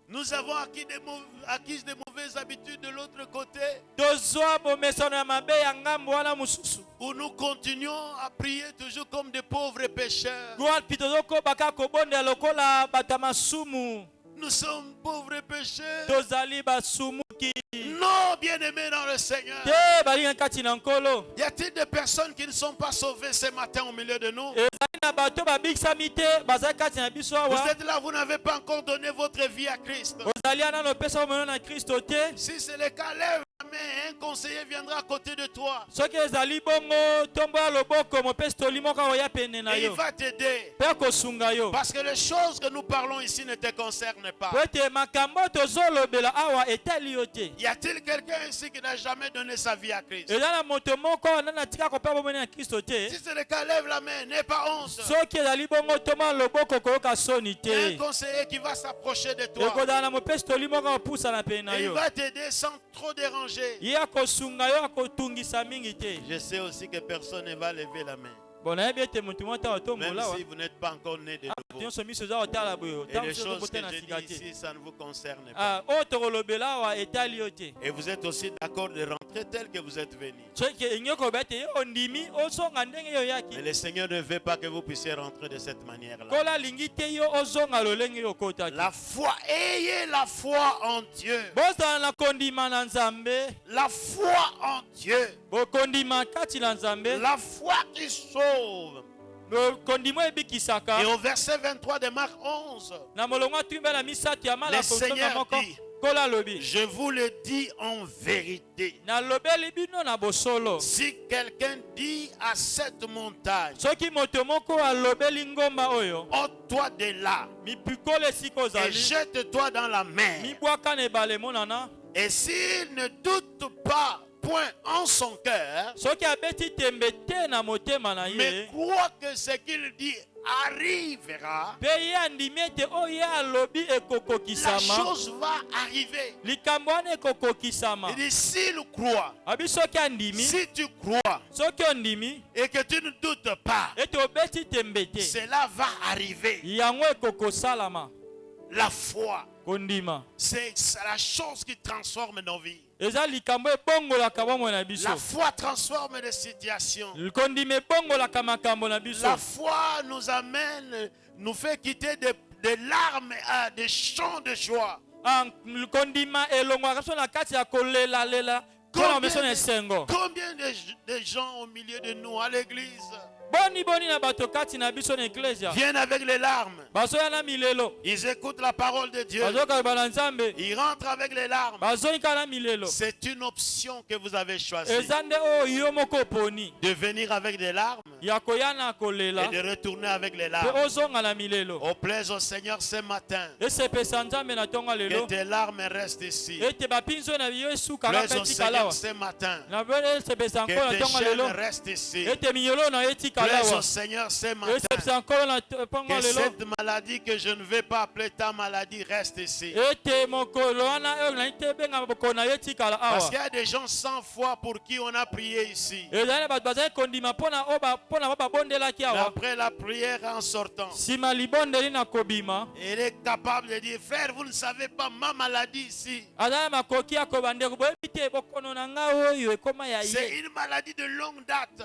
Nous avons acquis de mauvaises habitudes de l'autre côté, Tozwa bomesano ya mabe ya ngambo wana mosusu, où nous continuons à prier toujours comme des pauvres pécheurs. wapi tozokobaka kobondela lokola bato ya masumu. Nous sommes pauvres pécheurs. Tozali basumuki Non, bien-aimés dans le Seigneur. te balinga kati na nkolo. Y a-t-il des personnes qui ne sont pas sauvées ce matin au milieu de nous? Ezali na bato babikisami te bazali kati na biso Vous awa. êtes là, vous n'avez pas encore donné votre vie à Christ. Ozali ana opesa omeno na Kristo te. Si c'est le cas, lève la main, un conseiller viendra à côté de toi. Soki ezali bongo tombola loboko mopesi toli moko oya pene na Et il yo va t'aider. mpe akosunga yo. Parce que les choses que nous parlons ici ne te concernent pas. Po ete makambo tozolobela awa etali yo te. Y a-t-il quelqu'un ici qui n'a jamais donné sa vie à Christ? Eza na moto moko wana natika kopea bomene na Kristo te. Si c'est le cas, lève la main, n'aie pas honte. Soki ezali bongo tombola loboko koyoka soni Il y a un te. conseiller qui va s'approcher de toi. Ekozala na mopesi toli moko akopusana pene na Et il yo. va t'aider sans trop déranger. Ye akosunga yo akotungisa mingi te. Je sais aussi que personne ne va lever la main. Même si vous n'êtes pas encore né de nouveau. Et les choses que je dis ici, ça ne vous concerne pas. Et vous êtes aussi d'accord de rentrer tel que vous êtes venu. Mais le Seigneur ne veut pas que vous puissiez rentrer de cette manière-là. La foi, ayez la foi en Dieu. La foi en Dieu. La foi qui sauve. Et au verset 23 de Marc 11, le Seigneur dit, je vous le dis en vérité. Si quelqu'un dit à cette montagne, ôte-toi de là et jette-toi dans la mer, et s'il ne doute pas point en son cœur, mais croit que ce qu'il dit arrivera, la chose va arriver. Il dit, s'il croit, si tu crois et que tu ne doutes pas, cela va arriver. La foi, c'est la chose qui transforme nos vies. La foi transforme les situations. La foi nous amène, nous fait quitter des larmes à des chants de joie. Combien de gens au milieu de nous à l'église viennent avec les larmes. Ils écoutent la parole de Dieu. Ils rentrent avec les larmes. C'est une option que vous avez choisie. De venir avec des larmes et de retourner avec les larmes. Au plaise au Seigneur ce matin. Que tes larmes restent ici. Plaise au Seigneur ce matin. Que tes chaînes restent ici. Plaise au Seigneur ce matin. Que cette maladie que je ne vais pas appeler ta maladie reste ici. Parce qu'il y a des gens 100 fois pour qui on a prié ici. Et après la prière en sortant, il est capable de dire, frère, vous ne savez pas ma maladie ici. C'est une maladie de longue date.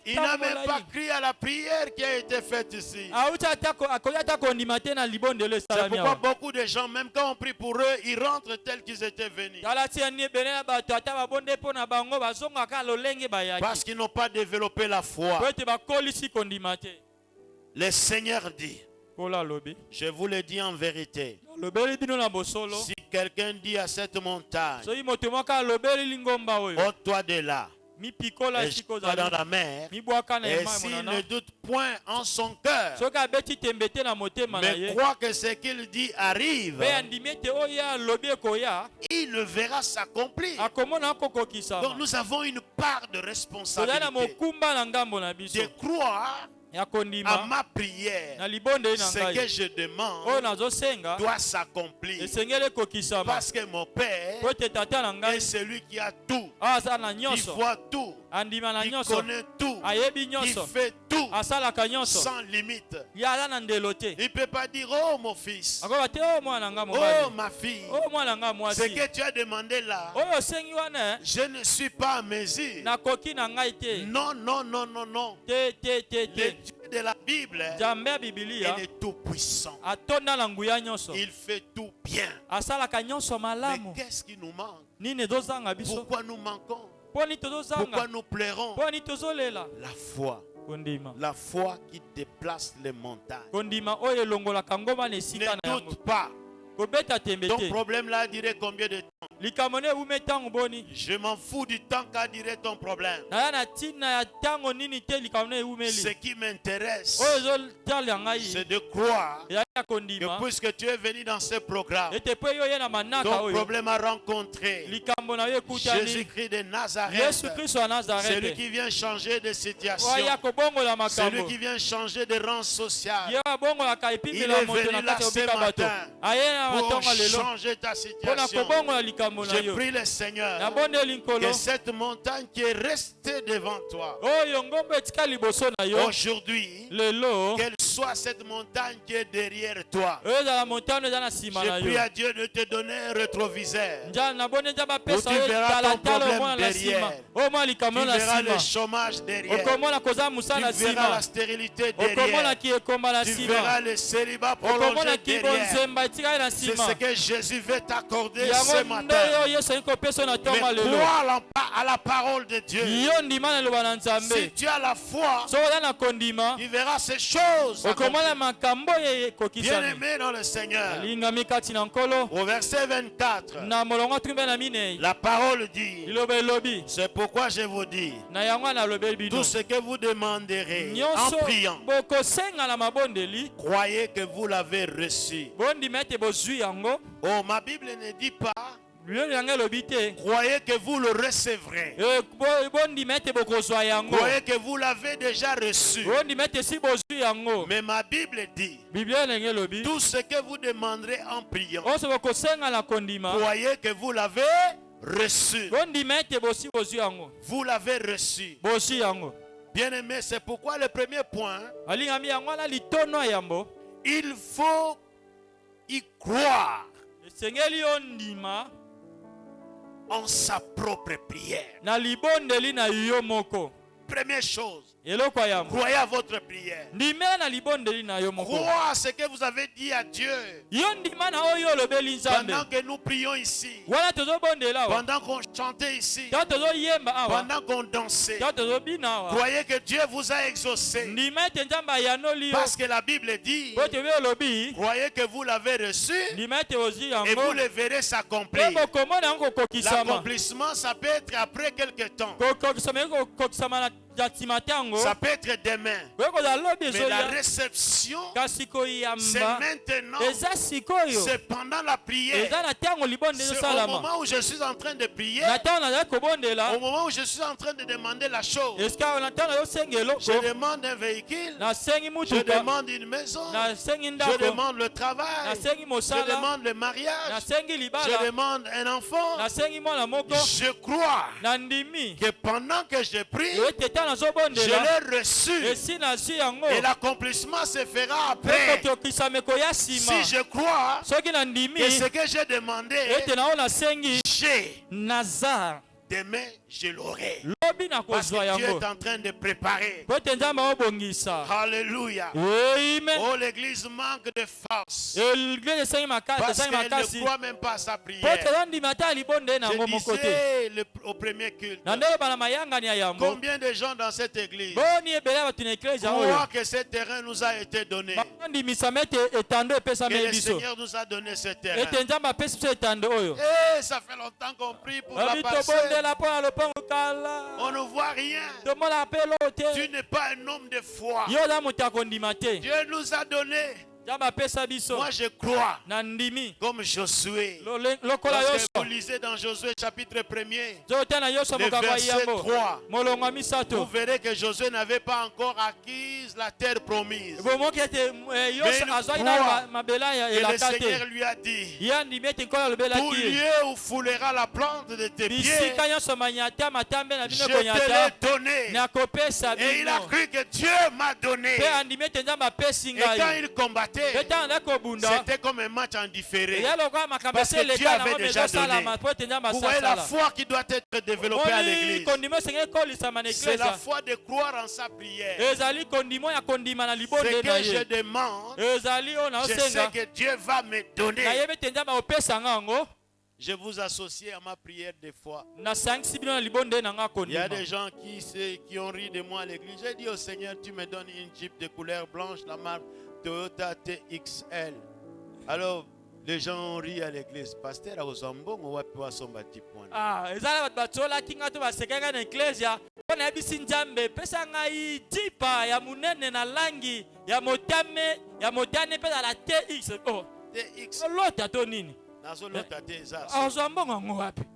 Il n'a même pas crié à la prière qui a été faite ici. C'est pourquoi beaucoup de gens, même quand on prie pour eux, ils rentrent tels qu'ils étaient venus. Parce qu'ils n'ont pas développé la foi. Le Seigneur dit, je vous le dis en vérité, si quelqu'un dit à cette montagne, ôte-toi de là, et jette-toi dans la mer, et s'il ne doute point en son cœur, mais croit que ce qu'il dit arrive, il le verra s'accomplir. Donc nous avons une part de responsabilité de croire à ma prière. Ce que je demande doit s'accomplir. Parce que mon Père est celui qui a tout, qui voit tout, qui connaît tout, qui fait tout sans limite. Il ne peut pas dire, oh mon fils, oh ma fille, ce que tu as demandé là, je ne suis pas à mesure. Non, non, non, non, non. Le Dieu de la Bible, il est tout puissant. Il fait tout bien. Mais qu'est-ce qui nous manque? Pourquoi nous manquons? Pourquoi nous pleurons? La foi. La foi qui déplace les montagnes. Ne doute pas. Ton problème là dirait combien de temps? Je m'en fous du temps qu'a duré ton problème. Ce qui m'intéresse, c'est de croire que puisque tu es venu dans ce programme, ton problème a rencontré Jésus-Christ de Nazareth, celui qui vient changer de situation, celui qui vient changer de rang social. Il est venu là ce matin pour changer ta situation. Je prie le Seigneur que cette montagne qui est restée devant toi, aujourd'hui, qu'elle soit cette montagne qui est derrière toi. Je prie à Dieu de te donner un rétroviseur où tu verras ton problème derrière. Tu verras le chômage derrière. Tu verras la stérilité derrière. Tu verras le célibat prolongé derrière. C'est ce que Jésus veut t'accorder ce matin. Mais crois à la parole de Dieu. Si tu as la foi, tu verras ces choses. Bien aimé dans le Seigneur. Au verset 24, la parole dit, c'est pourquoi je vous dis, tout ce que vous demanderez en priant, croyez que vous l'avez reçu. Oh, ma Bible ne dit pas croyez que vous le recevrez. Croyez que vous l'avez déjà reçu. Mais ma Bible dit tout ce que vous demanderez en priant, croyez que vous l'avez reçu. Vous l'avez reçu. Bien aimé, c'est pourquoi le premier point, il faut y croire en sa propre prière. Première chose, croyez à votre prière. Croyez à ce que vous avez dit à Dieu. Pendant que nous prions ici, pendant qu'on chantait ici, pendant qu'on dansait, croyez que Dieu vous a exaucé. Parce que la Bible dit, croyez que vous l'avez reçu et vous le verrez s'accomplir. L'accomplissement, ça peut être après quelques temps. Ça peut être demain. Mais la réception, c'est maintenant. C'est pendant la prière. C'est au moment où je suis en train de prier. Au moment où je suis en train de demander la chose. Je demande un véhicule. Je demande une maison. Je demande le travail. Je demande le mariage. Je demande un enfant. Je crois que pendant que je prie, je l'ai reçu. Et l'accomplissement se fera après. Si je crois que ce que j'ai demandé, j'ai. Demain, je l'aurai. Parce que Dieu est en train de préparer. Alléluia. Oh, l'église manque de force. Parce qu'elle ne croit même pas à sa prière. Je disais au premier culte, combien de gens dans cette église croient que ce terrain nous a été donné? Que le Seigneur nous a donné ce terrain. Et ça fait longtemps qu'on prie pour la parcelle. On ne voit rien. Tu n'es pas un homme de foi. Dieu nous a donné. Moi je crois comme Josué. Lorsque vous lisez dans Josué chapitre 1er, le verset 3, vous verrez que Josué n'avait pas encore acquis la terre promise. Mais il croit, et le Seigneur lui a dit, tout lieu où foulera la plante de tes pieds, je te l'ai donné. Et il a cru que Dieu m'a donné. Et quand il combattait, c'était comme un match en différé. Parce que Dieu avait déjà donné. Vous voyez la foi qui doit être développée à l'église. C'est la foi de croire en sa prière. Ce que je demande, je sais que Dieu va me donner. Je vous associe à ma prière des fois. Il y a des gens qui ont ri de moi à l'église. J'ai dit au Seigneur, tu me donnes une Jeep de couleur blanche, la marque Toyota TXL. Alors, les gens ont ri à l'église. Pasteur, à Ozambo, on va pouvoir son bâti point. Ah, ils allaient battre la kinga to baseka na iglesia. On a bisi njambe. Pesa ngai jipa ya munene na langi ya motane pesa la TX. Oh, TX. L'autre to nini?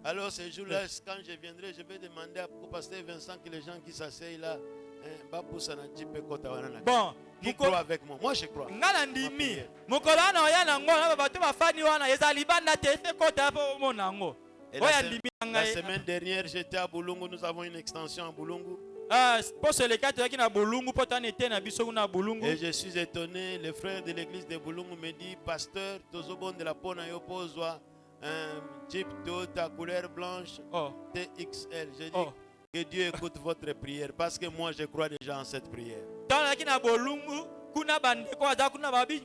Alors ce jour-là, quand je viendrai, je vais demander au pasteur Vincent que les gens qui s'asseyent là, bon, Qui croit avec moi? Moi, je crois. ngala ndimi mokolo wana oya nango na bato bafani wana ezali banda te efe kota po omona yango Et oya ndimi na la ngai semaine dernière, j'étais à Boulungu. Nous avons une extension à Boulungu. po seleka toyaki na bulungu po tana ete na biso kuna bulungu Et je suis étonné. Le frère de l'église de Boulungu me dit, pasteur, Tozobon de la Pona Yopozwa, un Jeep Toyota couleur blanche oh TXL. J'ai dit oh que Dieu écoute votre prière parce que moi je crois déjà en cette prière. tana yaki na bulungu kuna bandeko aza kuna babi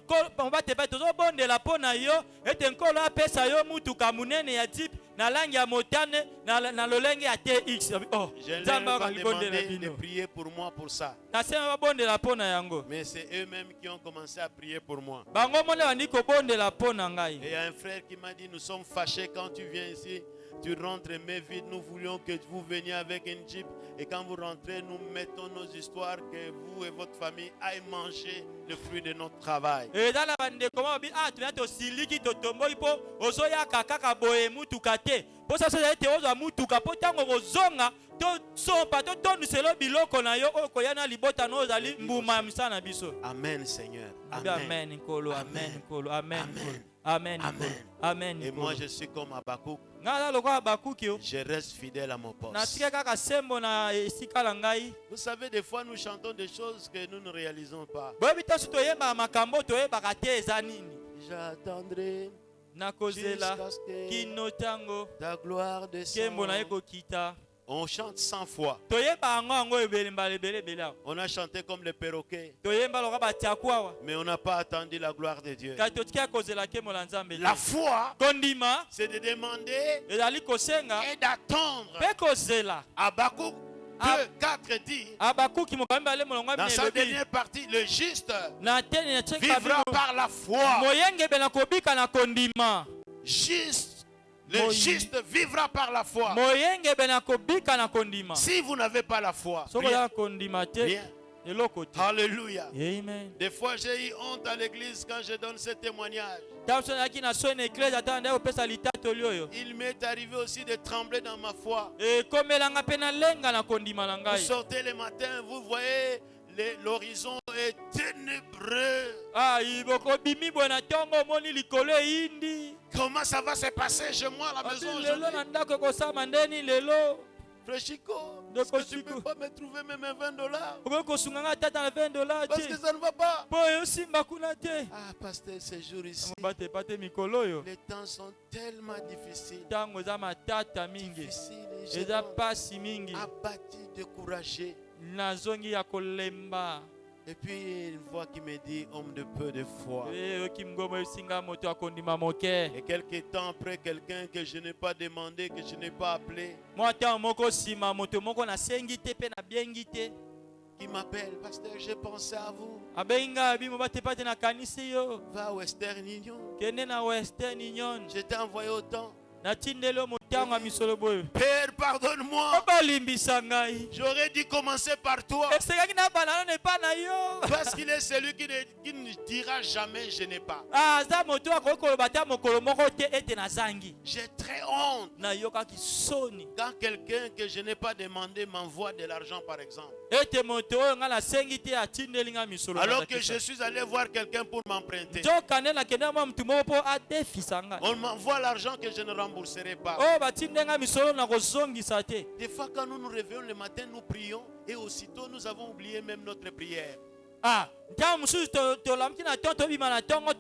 batepe tozobondela mpo na yo ete nkolo apesa yo mutuka munene ya jeep na langi ya motane na lolenge ya TX. Oh, Je leur nzambe ai akalibondela demandé de bino prier pour moi pour ça. nasema babondela mpo na yango Mais c'est eux-mêmes qui ont commencé à prier pour moi. bango mone bandi kobondela mpo na ngai. Et il y a un frère qui m'a dit, nous sommes fâchés quand tu viens ici, tu rentres main vide. Nous voulions que vous veniez avec une jeep. Et quand vous rentrez, nous mettons nos histoires que vous et votre famille aillent manger le fruit de notre travail. eza na bandeko ma babi tuna tosiliki totomboli mpo ozoyaka kaka boye mutuka te mpo sasa ezali te ozwa mutuka mpo ntango kozonga tosompa totondiselo biloko na yo oyo koya na libota no ozali mbuma ya misala na biso. Amen, Seigneur. Amen Amen. nkolo, amen nkolo, amen nkolo, amen nkolo, amen Et moi, nkolo. je suis comme Habakkuk. ngai aza lokola bakuki o Je reste fidèle à mon poste. natika kaka sembo na esika na ngai. Vous savez, des fois, nous chantons des choses que nous ne réalisons pas. boyebi tosi toyembaka makambo toyebaka te eza nini. J'attendrai nakozela jusqu'à ce que kino ntango ta gloire nkembo na ye descende. kokita. On chante 100 fois. toyeba yango yango ebele mbala ebele awa On a chanté comme les perroquets, toyemba loka batiaku awa mais on n'a pas attendu la gloire de Dieu. kasi totika kozela nkembo na nzambe te. La foi, kondima c'est de demander ezali kosenga et d'attendre. mpe kozela. Habakkuk 2, Ab- 4 dit, abakuki mokambi bale molongo dans sa elobi dernière partie, le juste na teni na tieka vivra bino par la foi. moyenge na kobika na kondima. Juste, le Moïse. juste vivra par la foi. moyenge na kobika na kondima. Si vous n'avez pas la foi, soki rien. ozala kondima te Rien. eloko te. Alléluia. amen. Des fois, j'ai eu honte à l'église quand je donne ce témoignage. ntango so nazalaki na soni eklese ata nde kopesa litatoli oyo Il m'est arrivé aussi de trembler dans ma foi. ekomelanga mpe nalenga na kondima na Vous ngai. sortez le matin, vous voyez, l'horizon est ténébreux. iboko bimi boye na ntongo omoni likolo eyindi. Comment ça va se passer chez moi à la maison lelo na aujourd'hui? ndako ekosama ndeni lelo Frère Chico, De est-ce que tu ne Chico. peux pas me trouver même un $20? okoki kosunga ngai ata na $20 Parce te que ça ne va pas. mpo eyosimba kuna te. Ah, pasteur, ces jours ici, batepa te mikolo oyo les temps sont tellement difficiles. ntango eza matata mingi Difficiles et eza gênants. pasi mingi Abattu, découragé. nazongi ya kolemba. Et puis une voix qui me dit, homme de peu de foi. oyoki ngombo esinga moto ya kondima moke. Et quelque temps après, quelqu'un que je n'ai pas demandé, que je n'ai pas appelé, mwa ntango moko nsima moto moko nasengi te mpe nabengi te qui m'appelle, pasteur, j'ai pensé à vous. abengi ngai bimo batepa te nakanisi yo Va à Western Union. kende na western union Je t'ai envoyé autant. natindeli yo motango ya misolo boyo. Père, pardonne-moi. obalimbisa ngai J'aurais dû commencer par toi. esekaki nabana nano epa na yo. Parce qu'il est celui qui ne dira jamais je n'ai pas. aza moto akoki koloba te mokolo moko te ete nazangi. J'ai très honte nayokaki soni quand quelqu'un que je n'ai pas demandé m'envoie de l'argent, par exemple. ete moto oyo ngai nasengi te atindeli ngai misolo. Alors que je suis allé voir quelqu'un pour m'emprunter. nzoka nde nakende mwa mutu moko mpo adefisa ngai. On m'envoie l'argent que je ne rembourserai pas. oyo batindi ngai misolo na kozongisa te. Des fois, quand nous nous réveillons le matin, nous prions et aussitôt nous avons oublié même notre prière. ntango mosusu tolamuki na ntongo tobima na ntongo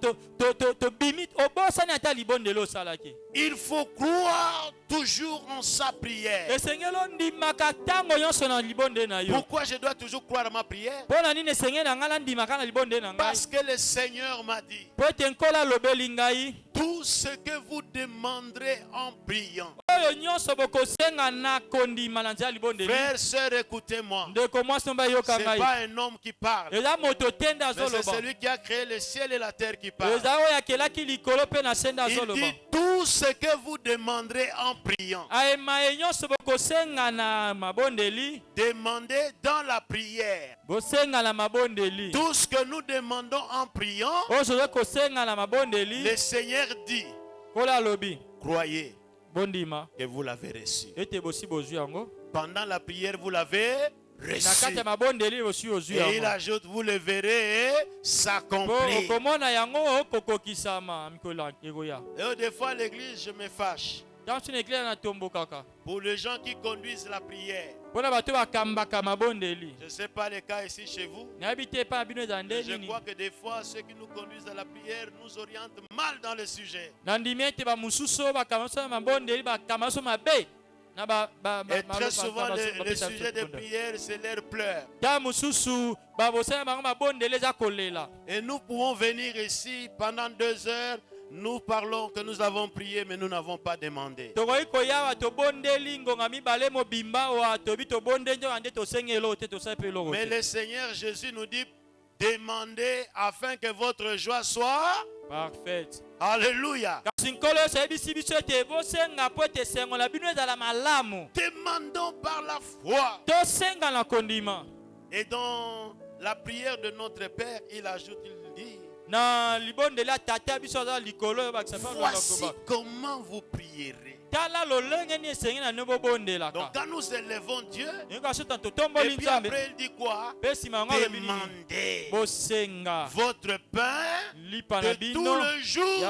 tobimi obosani ata libondelo osalaki. Il faut croire toujours en sa prière. esengeli ondimaka ntango nyonso na libonde na yo. Pourquoi je dois toujours croire à ma prière? mpo na nini esengeli na ngai nandimaka na libonde na ngai. Parce que le Seigneur m'a dit, mpo ete nkola alobeli ngai tout ce que vous demanderez en priant. oyo nyonso bokosenga na kondima na nzela ya libondeli. Frères, sœurs, écoutez-moi. ndeko mwasi mba yoka Ce n'est ngai. pas un homme qui parle, eza moto te nde mais c'est azoloba. celui qui a créé le ciel et la terre qui parle. eza oyo akelaki likolo mpe na se nde Il azoloba. dit tout ce que vous demanderez en priant. ayema ye nyonso bokosenga na mabondeli. Demandez dans la prière. bosenga na mabondeli. Tout ce que nous demandons en priant, oyo toza kosenga na mabondeli. le Seigneur dit, kola alobi croyez bondima que vous l'avez reçu. ete bosi bozwi yango. Pendant la prière, vous l'avez reçu. Et Et il ajoute, vous le verrez s'accomplir. Et des fois, à l'église, je me fâche. Pour les gens qui conduisent la prière. Je ne sais pas les cas ici chez vous. Mais je crois que des fois, ceux qui nous conduisent à la prière nous orientent mal dans le sujet. Et très souvent, le sujet de prière, c'est leur pleurs. Et nous pouvons venir ici pendant 2 heures. Nous parlons que nous avons prié, mais nous n'avons pas demandé. Mais le Seigneur Jésus nous dit, demandez afin que votre joie soit parfaite. Alléluia. Demandons par la foi. Et dans la prière de notre Père, il ajoute, il dit, voici comment vous prierez. Donc quand nous élevons Dieu, et puis après il dit quoi? Demandez votre pain de tout le jour.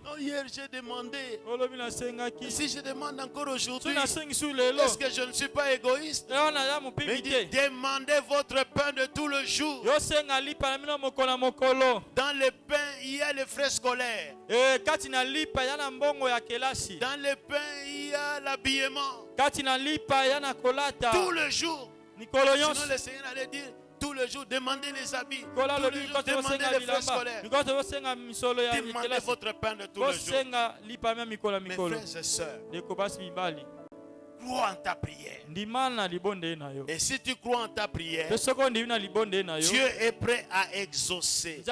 Oh, hier j'ai demandé. Si je demande encore aujourd'hui, est-ce que je ne suis pas égoïste? Mais il dit, demandez votre pain de tout le jour. Dans le pain, il y a les frais scolaires. Dans le pain, il y a l'habillement. Tout le jour. Sinon, le Seigneur allait dire tout le jour, demandez les habits. Tout le jour, demandez les frais scolaires. Demandez votre pain de tout le jour. Mes frères et sœurs, crois en ta prière. Et si tu crois en ta prière, Dieu est prêt à exaucer.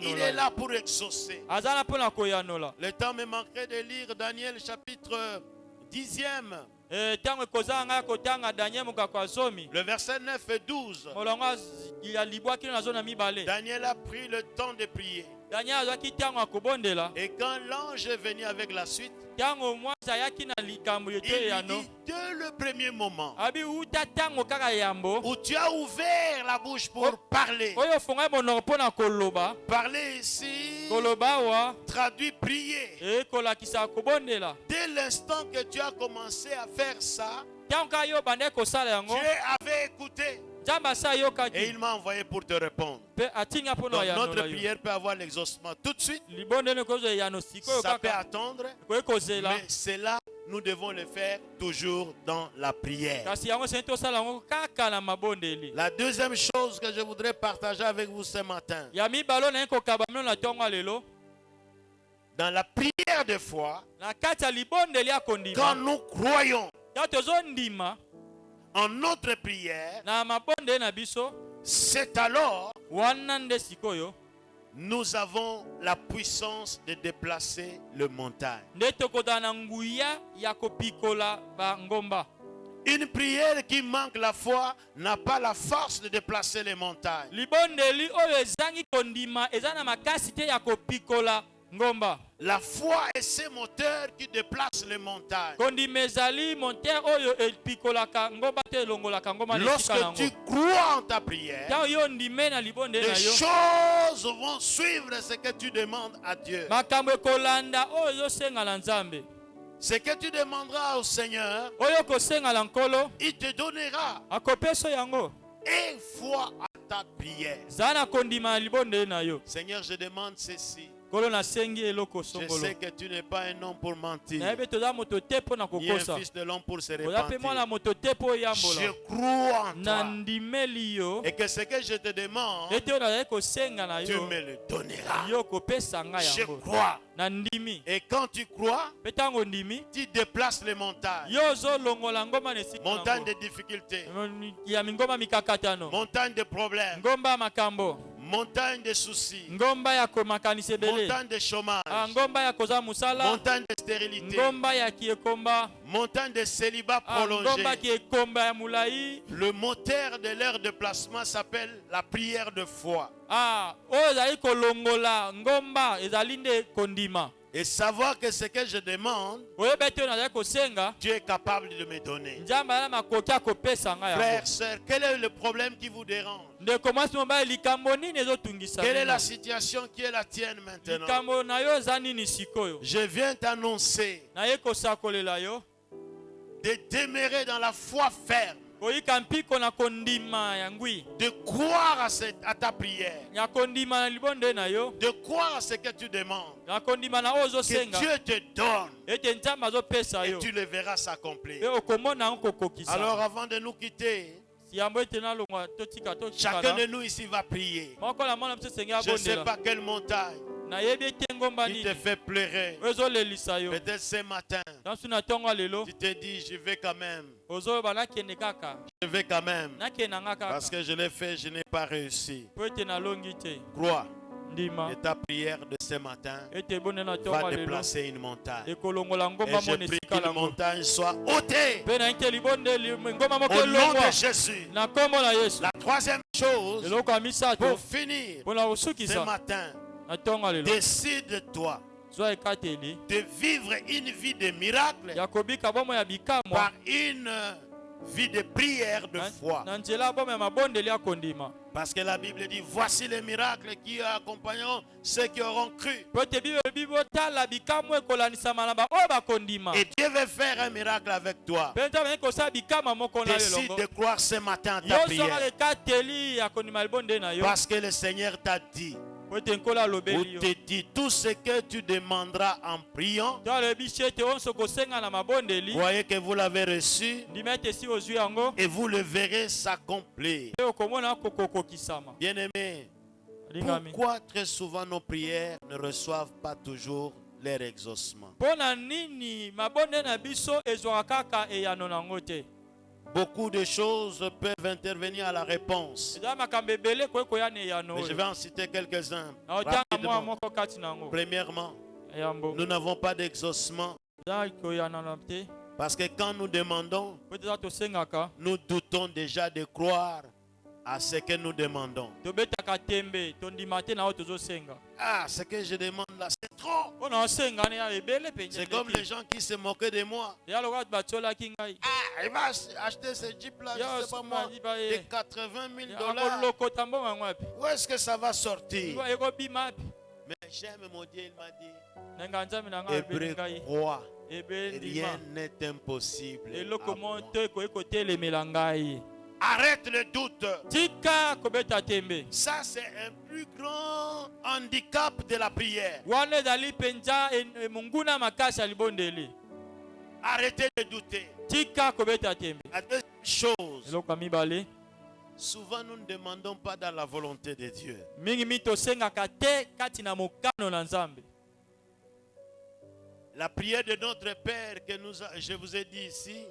Il est là pour exaucer. Le temps me manquerait de lire Daniel chapitre 10e. Le verset 9 et 12. Daniel a pris le temps de prier. Et quand l'ange est venu avec la suite, il lui dit dès le premier moment où tu as ouvert la bouche pour parler. Parler ici traduit prier. Dès l'instant que tu as commencé à faire ça, Dieu avait écouté. Et il m'a envoyé pour te répondre. Donc notre prière peut avoir l'exaucement tout de suite. Ça peut attendre. Mais c'est là, nous devons le faire toujours dans la prière. La deuxième chose que je voudrais partager avec vous ce matin. Dans la prière de foi, quand nous croyons en notre prière, c'est alors nous avons la puissance de déplacer le montagne. Une prière qui manque la foi n'a pas la force de déplacer les montagnes. La foi est ce moteur qui déplace les montagnes. Lorsque tu crois en ta prière, les choses vont suivre ce que tu demandes à Dieu. Ce que tu demanderas au Seigneur, il te donnera. Et foi à ta prière. Seigneur, je demande ceci. Je sais que tu n'es pas un homme pour mentir, ni un fils de l'homme pour se repentir. Je crois en toi. Et que ce que je te demande, tu me le donneras. Je crois. Et quand tu crois, tu déplaces les montagnes. Montagnes de difficultés, montagnes de problèmes, montagne de soucis, montagne de chômage, montagne de stérilité, montagne de célibat prolongé. Le moteur de leur déplacement s'appelle la prière de foi. Et savoir que ce que je demande, Dieu est capable de me donner. Frères, sœurs, quel est le problème qui vous dérange? Quelle est la situation qui est la tienne maintenant? Je viens t'annoncer de demeurer dans la foi ferme, de croire à ta prière, de croire à ce que tu demandes, que Dieu te donne et tu le verras s'accomplir. Alors avant de nous quitter, chacun de nous ici va prier. Je ne sais pas quelle montagne qui te fait pleurer. Peut-être ce matin, tu te dis, je vais quand même. Je vais quand même. Parce que je l'ai fait, je n'ai pas réussi. Crois que ta prière de ce matin va déplacer une montagne. Et je prie qu'une montagne soit ôtée au nom de Jésus. La troisième chose, pour finir ce matin, décide-toi de vivre une vie de miracle par une vie de prière de foi. Parce que la Bible dit, voici les miracles qui accompagneront ceux qui auront cru. Et Dieu veut faire un miracle avec toi. Décide de croire ce matin à ta prière. Parce que le Seigneur t'a dit, ou te dit, tout ce que tu demanderas en priant, voyez que vous l'avez reçu et vous le verrez s'accomplir. Bien-aimés, pourquoi très souvent nos prières ne reçoivent pas toujours leur exaucement? Beaucoup de choses peuvent intervenir à la réponse. Mais je vais en citer quelques-uns rapidement. Premièrement, nous n'avons pas d'exaucement parce que quand nous demandons, nous doutons déjà de croire à ce que nous demandons. Ah, ce que je demande là, c'est trop. C'est comme les gens qui se moquaient de moi. Ah, il va acheter ce Jeep là, je ne sais pas moi, de 80 000 $. Où est-ce que ça va sortir? Mais j'aime mon Dieu, il m'a dit, Hébreu croit, rien n'est impossible à moi. Arrête le doute. Ça, c'est un plus grand handicap de la prière. Arrêtez de douter. La deuxième chose, souvent nous ne demandons pas dans la volonté de Dieu. La prière de notre Père que je vous ai dit ici,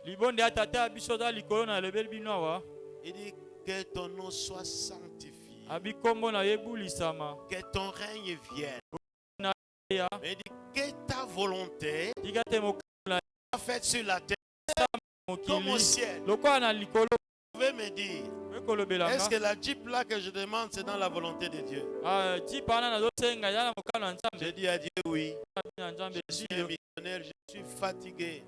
il dit que ton nom soit sanctifié, que ton règne vienne. Mais il dit que ta volonté soit faite sur la terre comme au ciel. Vous pouvez me dire, est-ce que la Jeep là que je demande c'est dans la volonté de Dieu? J'ai dit à Dieu oui. Je suis un missionnaire, je suis fatigué.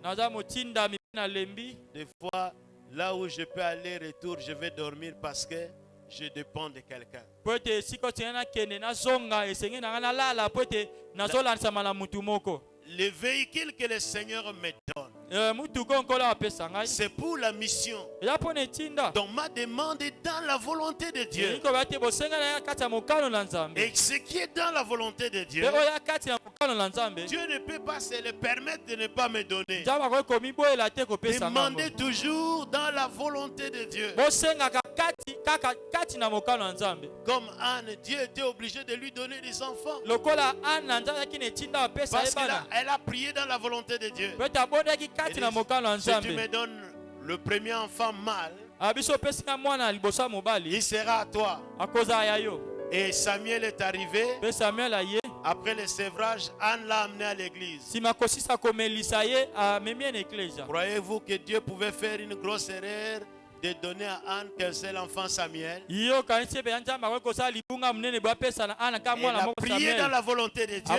Des fois, là où je peux aller retour, je vais dormir parce que je dépends de quelqu'un. Le véhicule que le Seigneur me donne, c'est pour la mission. Donc ma demande est dans la volonté de Dieu. Et ce qui est dans la volonté de Dieu, Dieu ne peut pas se le permettre de ne pas me donner. Demandez toujours dans la volonté de Dieu. Comme Anne, Dieu était obligé de lui donner des enfants. Parce qu'elle a prié dans la volonté de Dieu. Et dit, si tu me donnes le premier enfant mâle, il sera à toi. Et Samuel est arrivé. Après le sévrage, Anne l'a amené à l'église. Croyez-vous que Dieu pouvait faire une grosse erreur de donner à Anne qu'un seul enfant Samuel. Elle a prié dans la volonté de Dieu.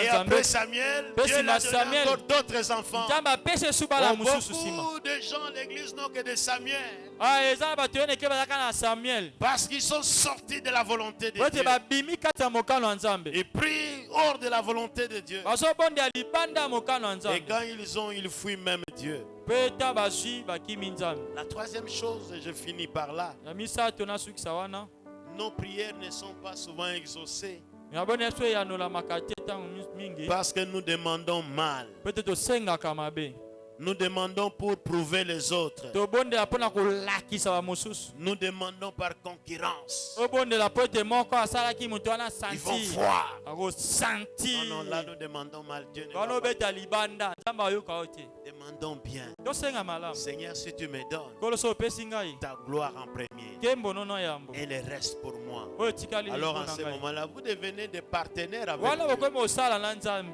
Et après Samuel, Dieu l'a donné encore d'autres enfants. Beaucoup de gens à l'église n'ont que de Samuel. Parce qu'ils sont sortis de la volonté de Dieu. Ils prient hors de la volonté de Dieu. Et quand ils fuient même Dieu. La troisième chose, et je finis par là, nos prières ne sont pas souvent exaucées parce que nous demandons mal. Nous demandons pour prouver les autres. Nous demandons par concurrence. Ils vont voir. Non, non, là nous demandons mal. Dieu ne va pas. Demandons bien. Seigneur, si tu me donnes ta gloire en premier et le reste pour moi. Alors en ce moment-là, vous devenez des partenaires avec Dieu.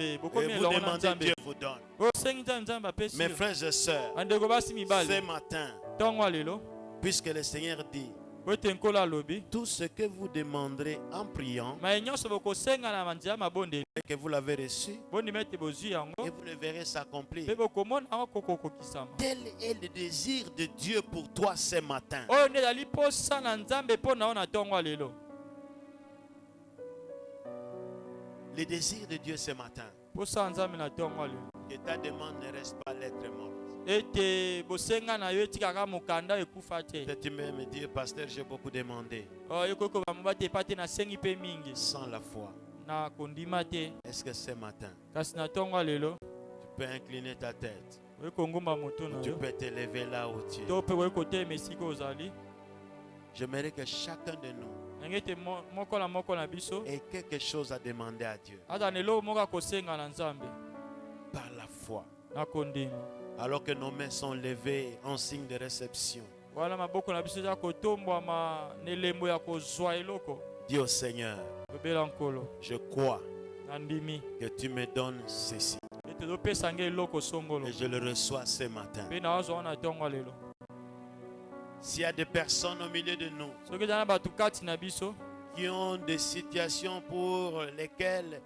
Et vous demandez, Dieu vous donne. Mes frères et sœurs, ce matin, puisque le Seigneur dit, tout ce que vous demanderez en priant, et que vous l'avez reçu, et vous le verrez s'accomplir. Tel est le désir de Dieu pour toi ce matin. Le désir de Dieu ce matin, que ta demande ne reste pas lettre morte. Tu peux me dire, pasteur, j'ai beaucoup demandé. Sans la foi. Est-ce que ce matin, tu peux incliner ta tête? Tu peux te lever là où tu es. J'aimerais que chacun de nous ait quelque chose à demander à Dieu. Par la foi. Alors que nos mains sont levées en signe de réception. Dis au Seigneur, je crois que tu me donnes ceci. Et je le reçois ce matin. S'il y a des personnes au milieu de nous qui ont des situations pour lesquelles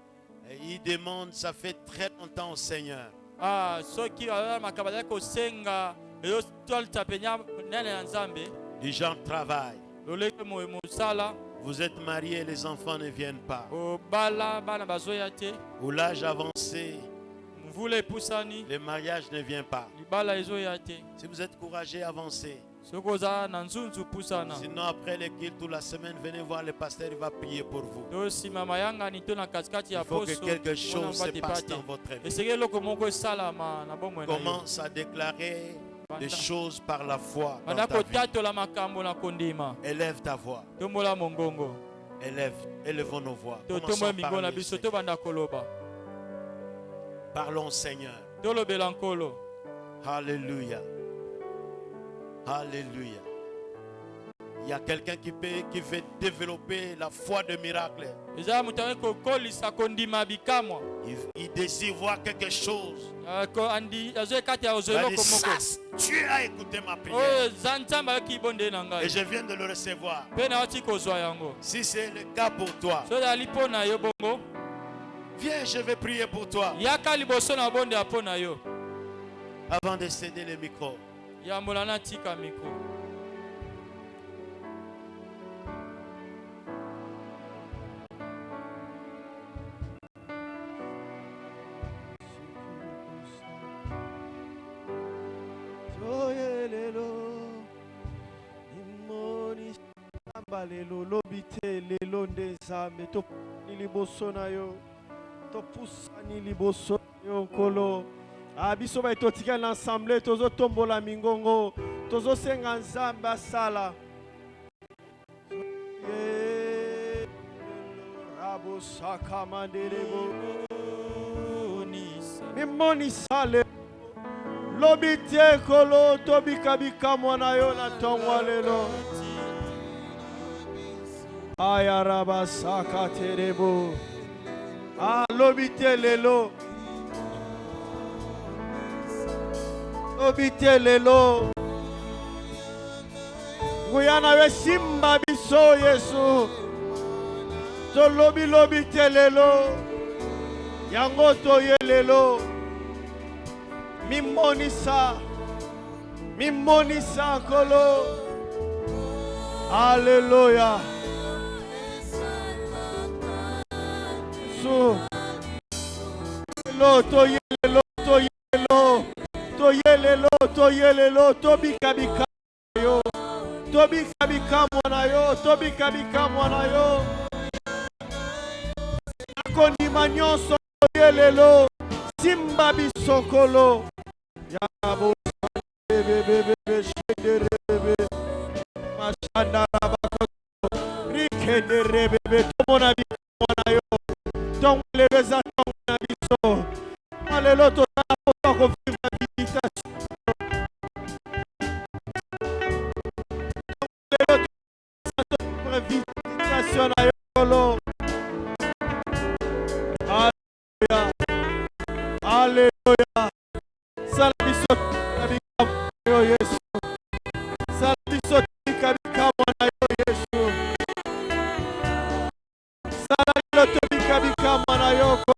ils demandent, ça fait très longtemps au Seigneur. Les gens travaillent. Vous êtes mariés, les enfants ne viennent pas. Ou l'âge avancé, le mariage ne vient pas. Si vous êtes courageux, avancez. Sinon après le culte toute la semaine, venez voir le pasteur, il va prier pour vous. Il faut que quelque chose se passe dans votre vie. Commence à déclarer des choses par la foi dans ta vie. Élève ta voix. Élevons nos voix. Commençons par parler, Seigneur. Parlons, Seigneur. Alléluia. Alléluia. Il y a quelqu'un qui veut développer la foi de miracle. Il désire voir quelque chose. Dieu a écouté ma prière. Et je viens de le recevoir. Si c'est le cas pour toi, viens, je vais prier pour toi. Avant de céder le micro. Lelo lobite lelo ndezambe to liboso na yo to pusani liboso yo nkolo abiso ba totika l'ensemble tozo tombola mingongo tozo senga nzambe asala rabo saka mandelebo mimoni sale lobite kolo to bikabika mwana yo na tongwa lelo Ayaraba saka terebo. Lobite lelo. Lobite lelo. nguya na yo simba biso Yesu tolobi lobi te lelo yango toye lelo mimonisa nkolo. Alléluia. So lo toye lelo tobikabika yo tobikabika mwana yo akondima nyonso toye lelo simba bisokolo yabo bebe shederebe mashanda bakoto rikenderebe tomona mwana yo tongolebeza tongona biso alelo tozala mposa kovivre visitation alelo tozala visitation na yo kolo. Alléluia. Sala biso kabika yo Yesu. Sala biso kabika mwana yo Yesu. Sala biso kabika mwana yo kolo.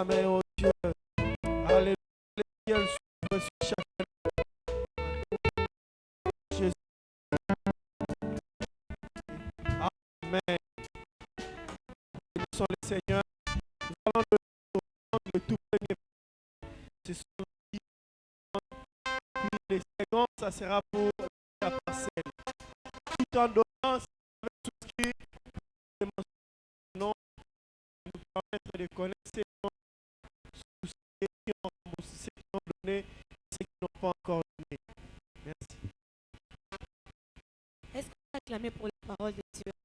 main, oh Dieu. Alléluia. Le ciel s'ouvre sur chacun. Jésus. Amen. Bénissons le Seigneur. Nous allons le tout premier. Ce sont les 10 secondes. Puis les secondes, ça sera pour la parcelle. Tout en donnant, si vous avez souscrit, non, nous permettre de connaître ces noms, ceux qui ont remboursé, ceux qui ont donné, ceux qui n'ont pas encore donné. Merci. Est-ce qu'on va acclamer pour les paroles de Dieu?